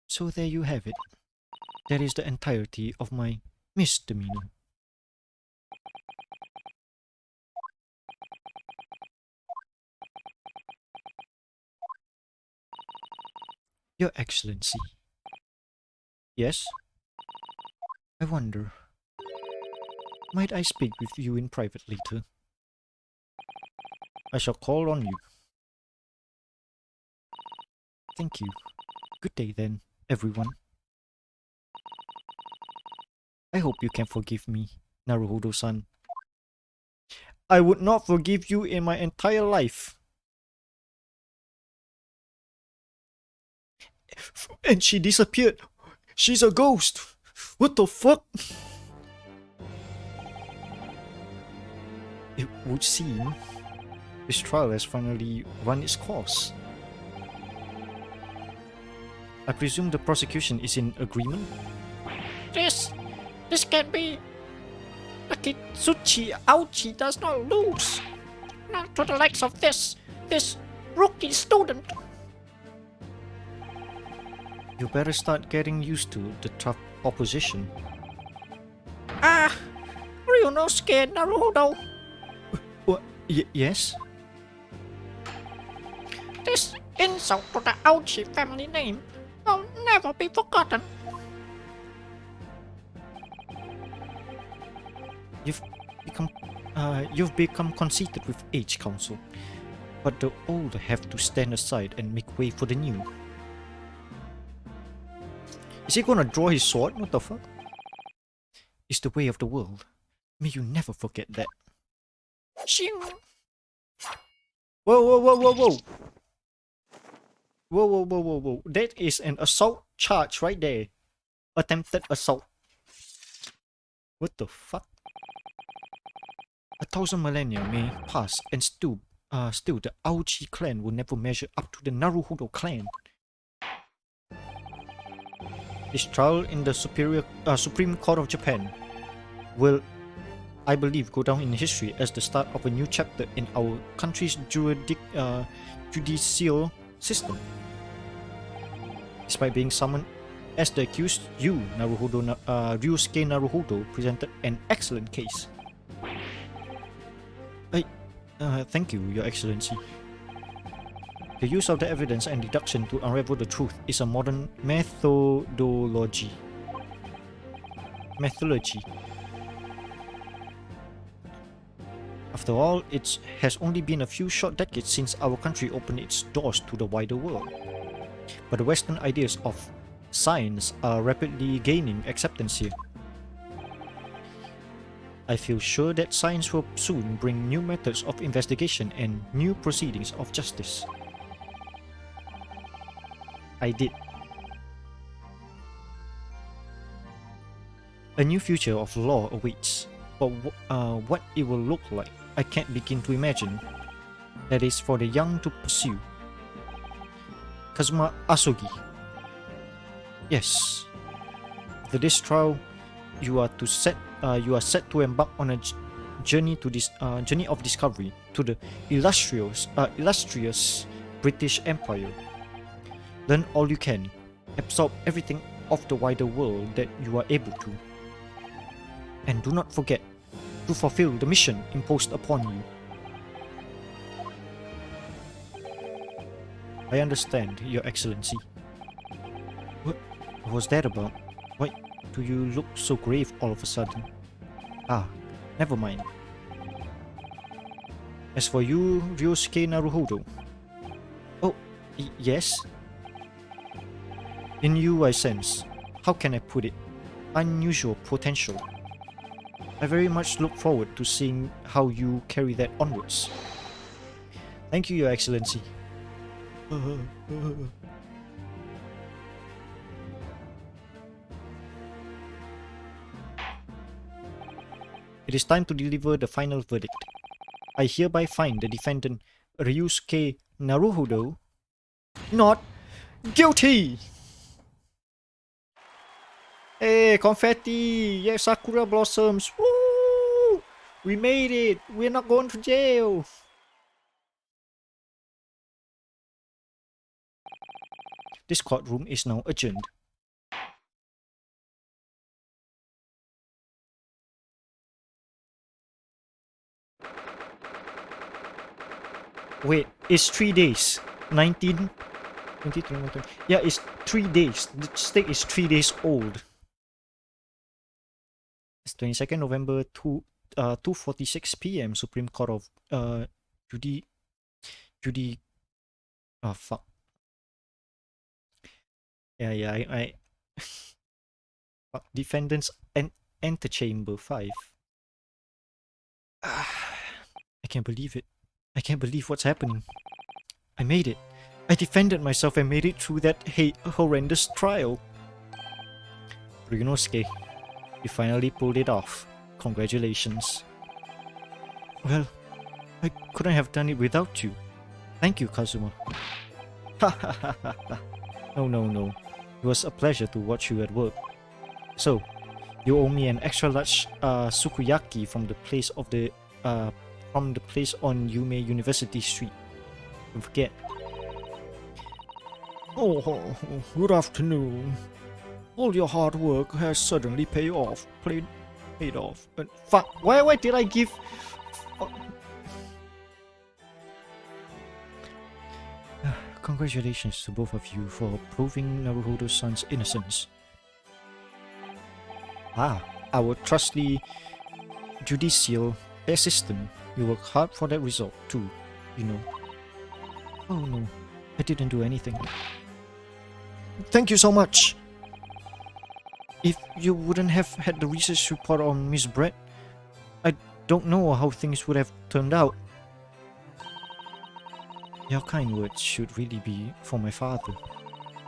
D: So there you have it. That is the entirety of my misdemeanor. Your Excellency. Yes? I wonder. Might I speak with you in private later? I shall call on you. Thank you. Good day then, everyone. I hope you can forgive me, Naruhodo-san. I would not forgive you in my entire life. And she disappeared. She's a ghost. What the fuck? It would seem this trial has finally run its course. I presume the prosecution is in agreement?
C: This can't be. Akitsuchi Auchi does not lose. not to the likes of this rookie student.
D: You better start getting used to the tough opposition.
C: Ryunosuke Naruhodo.
D: What? Yes?
C: This insult to the Aochi family name will never be forgotten.
D: You've become conceited with age, Council. But the old have to stand aside and make way for the new. Is he gonna draw his sword? What the fuck? It's the way of the world. May you never forget that.
C: Shing.
D: Whoa, whoa, whoa, whoa, whoa! Whoa, whoa, whoa, whoa, whoa. That is an assault charge right there. Attempted assault. What the fuck? 1,000 millennia may pass and still the Aochi clan will never measure up to the Naruhodo clan. This trial in the Supreme Court of Japan will, I believe, go down in history as the start of a new chapter in our country's judicial system. Despite being summoned as the accused, you, Ryusuke Naruhodo, presented an excellent case. Thank you, Your Excellency. The use of the evidence and deduction to unravel the truth is a modern methodology. After all, it has only been a few short decades since our country opened its doors to the wider world. But the Western ideas of science are rapidly gaining acceptance here. I feel sure that science will soon bring new methods of investigation and new proceedings of justice. I did. A new future of law awaits, but what it will look like, I can't begin to imagine. That is for the young to pursue. Kazuma Asogi. Yes. After this trial, you are set to embark on a journey of discovery to the illustrious British Empire. Learn all you can, absorb everything of the wider world that you are able to, and do not forget to fulfill the mission imposed upon you. I understand, Your Excellency. What was that about? Why do you look so grave all of a sudden? Ah, never mind. As for you, Ryosuke Naruhodo. Oh, yes? In you I sense, how can I put it, unusual potential. I very much look forward to seeing how you carry that onwards. Thank you, Your Excellency. It is time to deliver the final verdict. I hereby find the defendant Ryusuke Naruhodo not guilty! Hey, confetti! Yes, sakura blossoms! Woo! We made it! We're not going to jail! This courtroom is now adjourned. Wait, it's 3 days. 19, 20, 21, 20. Yeah, it's 3 days. The stake is 3 days old. It's 22nd November 2:46 p.m. Supreme Court of oh fuck. Yeah, I fuck. Defendants and Antechamber 5. I can't believe it. I can't believe what's happening. I made it. I defended myself and made it through that horrendous trial. Ryunosuke, you finally pulled it off. Congratulations. Well, I couldn't have done it without you. Thank you, Kazuma. No. It was a pleasure to watch you at work. So, you owe me an extra large sukiyaki from the place of the from the place on Yume University Street. Don't forget. Oh, good afternoon. All your hard work has suddenly paid off. Paid off. Fuck, why did I give... Congratulations to both of you for proving Naruhodo-san's innocence. Our trusty judicial assistant. You work hard for that result too, you know. Oh no, I didn't do anything. Thank you so much! If you wouldn't have had the research report on Miss Brett, I don't know how things would have turned out. Your kind words should really be for my father.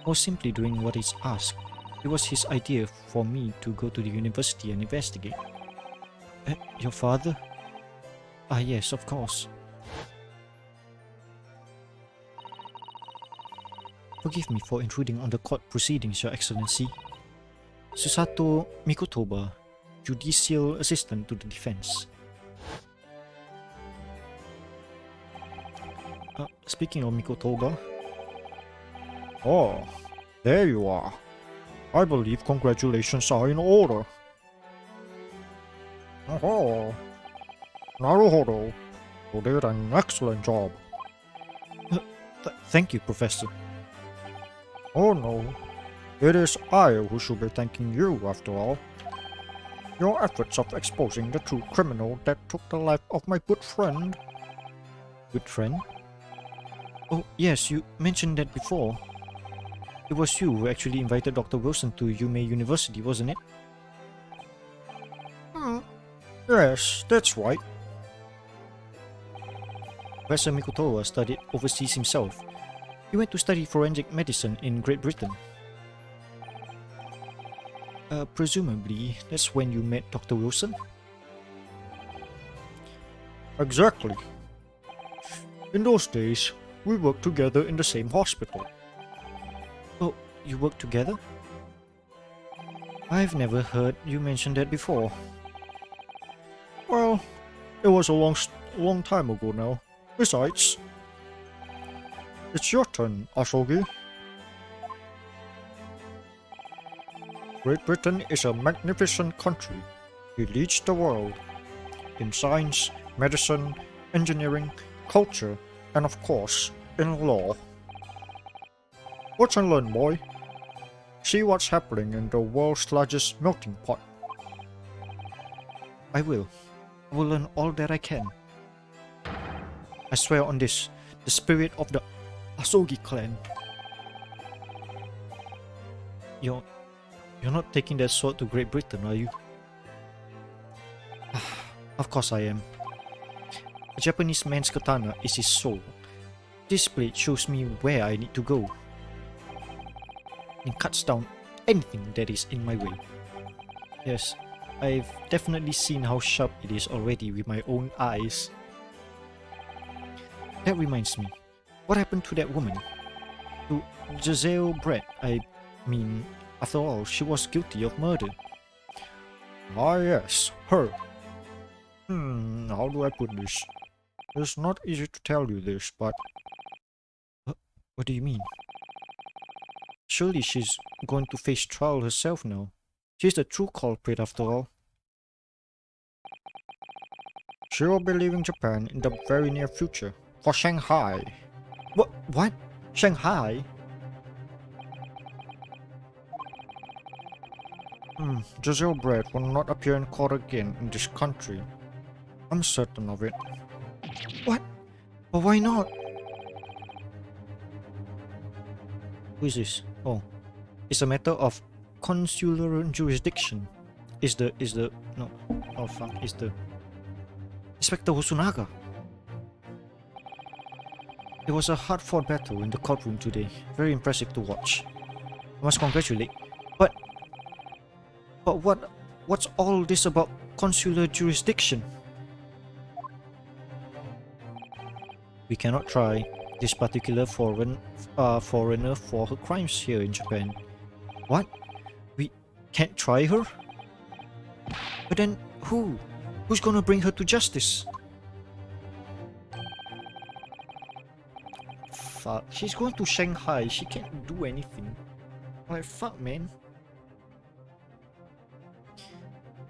D: I was simply doing what is asked. It was his idea for me to go to the university and investigate. Your father? Ah yes, of course. Forgive me for intruding on the court proceedings, Your Excellency. Susato Mikotoba, Judicial Assistant to the Defense. Speaking of Mikotoba... Oh, there you are. I believe congratulations are in order. Oh, Naruhodo, you did an excellent job. Thank you, Professor. Oh no, it is I who should be thanking you after all. Your efforts of exposing the true criminal that took the life of my good friend. Good friend? Oh yes, you mentioned that before. It was you who actually invited Dr. Wilson to Yume University, wasn't it? Yes, that's right. Professor Mikotoa studied overseas himself. He went to study forensic medicine in Great Britain. Presumably, that's when you met Dr. Wilson? Exactly. In those days, we worked together in the same hospital. Oh, you worked together? I've never heard you mention that before. Well, it was a long time ago now. Besides, it's your turn, Asogi. Great Britain is a magnificent country. It leads the world in science, medicine, engineering, culture, and of course, in law. Watch and learn, boy. See what's happening in the world's largest melting pot. I will. I will learn all that I can. I swear on this, the spirit of the Asogi clan. You're not taking that sword to Great Britain, are you? Of course I am. A Japanese man's katana is his soul. This blade shows me where I need to go. And cuts down anything that is in my way. Yes, I've definitely seen how sharp it is already with my own eyes. That reminds me, what happened to that woman? To Giselle Brett, I mean, after all, she was guilty of murder. Ah yes, her. How do I put this? It's not easy to tell you this, but... What do you mean? Surely she's going to face trial herself now. She's the true culprit after all. She will be leaving Japan in the very near future. For Shanghai. What? Shanghai? Giselle Brett will not appear in court again in this country. I'm certain of it. What? But why not? Who is this? Oh. It's a matter of consular jurisdiction. Is the Inspector Hosunaga. It was a hard-fought battle in the courtroom today. Very impressive to watch. I must congratulate. But what's all this about consular jurisdiction? We cannot try this particular foreigner for her crimes here in Japan. What? We can't try her? But then who? Who's gonna bring her to justice? fuck? She's going to Shanghai. She can't do anything. Like, fuck, man.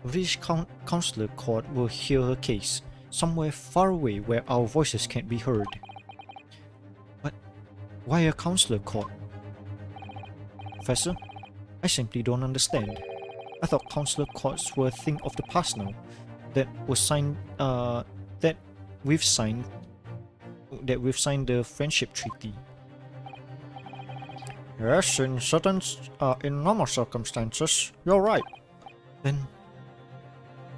D: British consular court will hear her case somewhere far away where our voices can't be heard. But why a consular court? Professor, I simply don't understand. I thought consular courts were a thing of the past now. That we've signed the friendship treaty. Yes, in certain in normal circumstances, you're right. Then,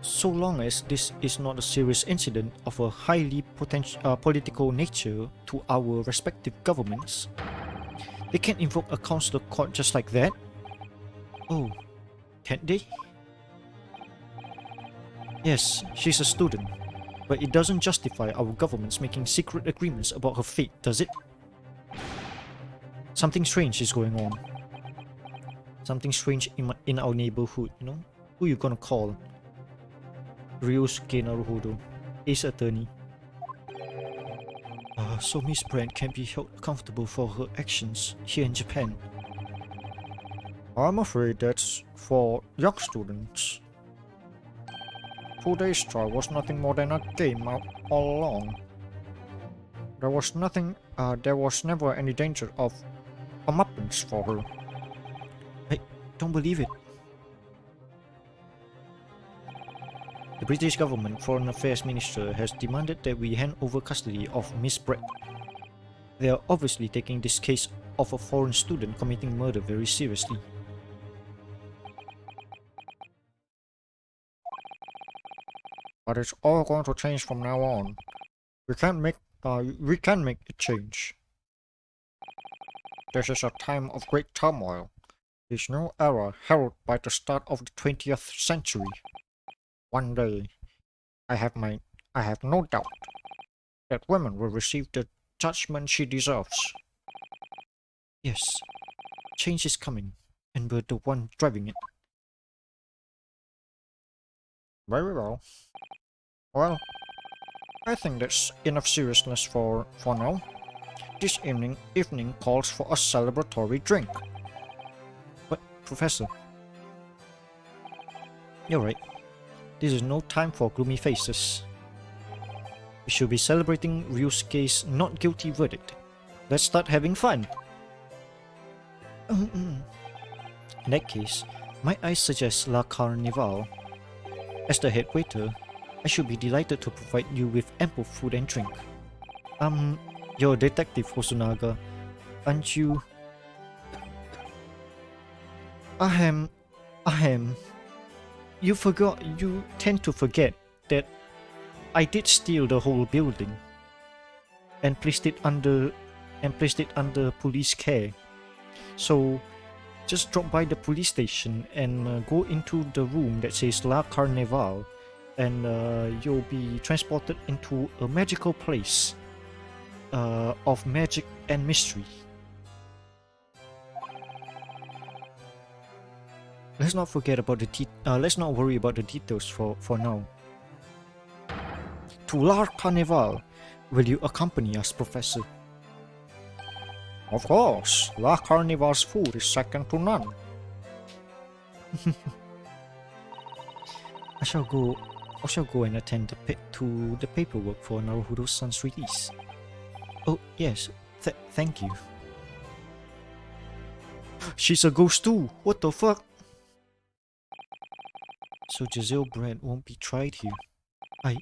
D: so long as this is not a serious incident of a highly political nature to our respective governments, they can't invoke a consular court just like that. Oh, can't they? Yes, she's a student, but it doesn't justify our governments making secret agreements about her fate, does it? Something strange is going on. Something strange in our neighborhood, you know? Who you gonna call? Ryosuke Naruhodo, Ace Attorney. So Miss Brand can be held accountable for her actions here in Japan. I'm afraid that's for young students. Today's trial was nothing more than a game all along. There was never any danger of comeuppance for her. I don't believe it. The British government Foreign Affairs Minister has demanded that we hand over custody of Miss Brett. They are obviously taking this case of a foreign student committing murder very seriously. But it's all going to change from now on. We can make it change. This is a time of great turmoil. This new era heralded by the start of the 20th century. One day, I have no doubt that women will receive the judgment she deserves. Yes, change is coming, and we're the one driving it. Very well. Well, I think that's enough seriousness for now. This evening calls for a celebratory drink. But, Professor, you're right. This is no time for gloomy faces. We should be celebrating Ryusuke's not guilty verdict. Let's start having fun. In that case, might I suggest La Carnival? As the head waiter, I should be delighted to provide you with ample food and drink. You're a detective, Hosonaga, aren't you? Ahem. You tend to forget that I did steal the whole building and placed it under police care. So just drop by the police station and go into the room that says La Carnival, and you'll be transported into a magical place of magic and mystery. Let's not worry about the details for now. To La Carnival, will you accompany us, Professor? Of course, La Carnival's food is second to none. I shall go and attend to the paperwork for Naruhodo's son's release. Oh yes, thank you. She's a ghost too. What the fuck? So Giselle Brand won't be tried here. I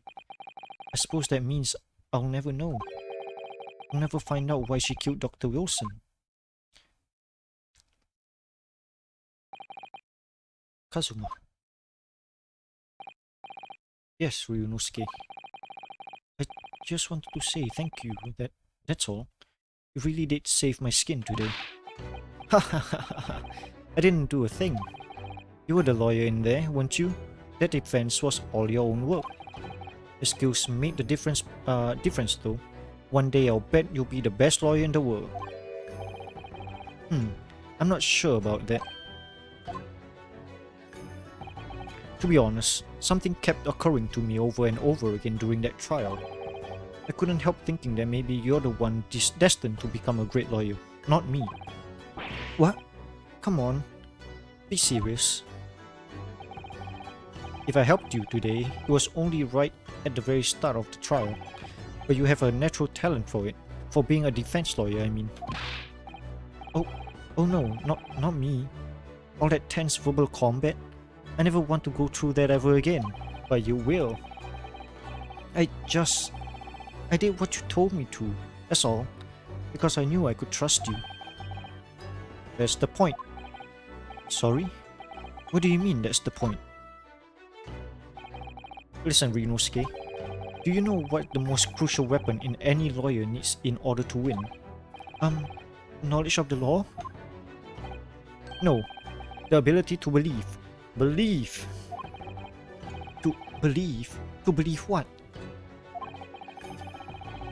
D: suppose that means I'll never know. I'll never find out why she killed Dr. Wilson. Kazuma. Yes, Ryunosuke. I just wanted to say thank you. That's all. You really did save my skin today. Ha ha ha ha. I didn't do a thing. You were the lawyer in there, weren't you? That defense was all your own work. Your skills made the difference though. One day I'll bet you'll be the best lawyer in the world. I'm not sure about that. To be honest, something kept occurring to me over and over again during that trial. I couldn't help thinking that maybe you're the one destined to become a great lawyer, not me. What? Come on. Be serious. If I helped you today, it was only right at the very start of the trial. But you have a natural talent for it. For being a defense lawyer, I mean. Oh no, not me. All that tense verbal combat. I never want to go through that ever again. But you will. I did what you told me to. That's all. Because I knew I could trust you. That's the point. Sorry? What do you mean that's the point? Listen, Ryunosuke. Do you know what the most crucial weapon in any lawyer needs in order to win? Knowledge of the law? No. The ability to believe. Believe. To believe? To believe what?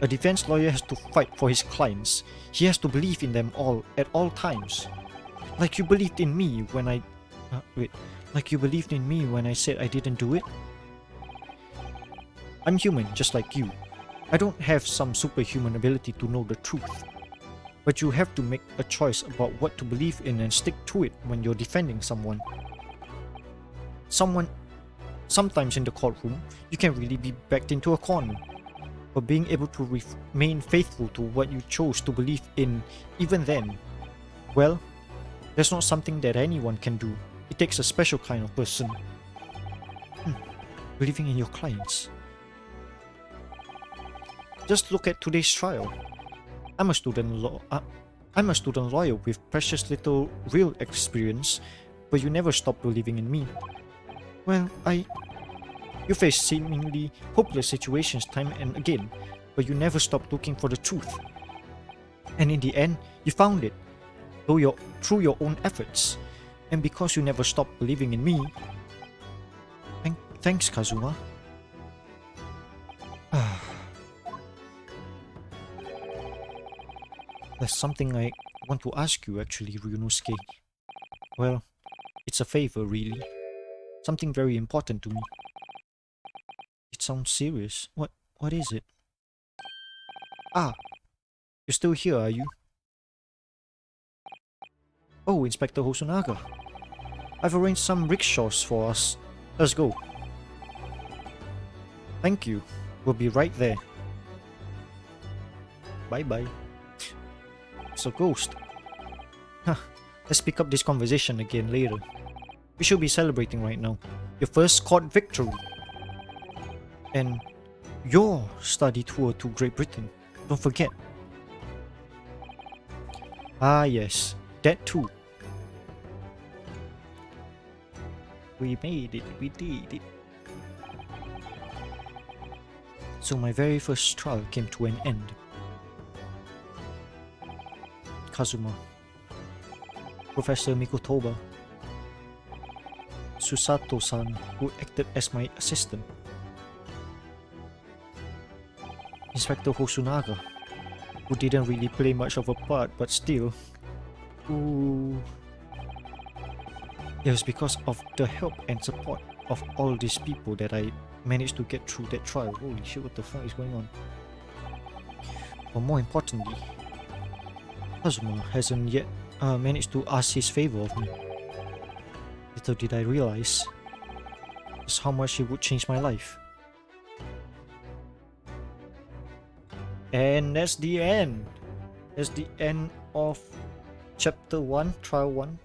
D: A defense lawyer has to fight for his clients. He has to believe in them all at all times. Like you believed in me when I... Like you believed in me when I said I didn't do it? I'm human, just like you. I don't have some superhuman ability to know the truth. But you have to make a choice about what to believe in and stick to it when you're defending someone. Sometimes in the courtroom, you can really be backed into a corner. But being able to remain faithful to what you chose to believe in even then, well, that's not something that anyone can do. It takes a special kind of person. Believing in your clients. Just look at today's trial. I'm a student lawyer with precious little real experience, but you never stopped believing in me. Well, you face seemingly hopeless situations time and again, but you never stopped looking for the truth. And in the end, you found it, through your own efforts. And because you never stopped believing in me, thanks, Kazuma. There's something I want to ask you actually, Ryunosuke. Well, it's a favor really. Something very important to me. It sounds serious. What is it? Ah! You're still here, are you? Oh, Inspector Hosonaga. I've arranged some rickshaws for us. Let's go. Thank you. We'll be right there. Bye-bye. So, Ghost. Let's pick up this conversation again later. We should be celebrating right now. Your first court victory. And your study tour to Great Britain. Don't forget. Ah yes, that too. We made it, we did it. So my very first trial came to an end. Kazuma, Professor Mikotoba, Susato-san, who acted as my assistant, Inspector Hosonaga, who didn't really play much of a part, but still. Ooh. It was because of the help and support of all these people that I managed to get through that trial. Holy shit, what the fuck is going on? But more importantly, Kazuma hasn't yet managed to ask his favor of me. Little did I realize just how much it would change my life. And that's the end. That's the end of Chapter 1, Trial 1.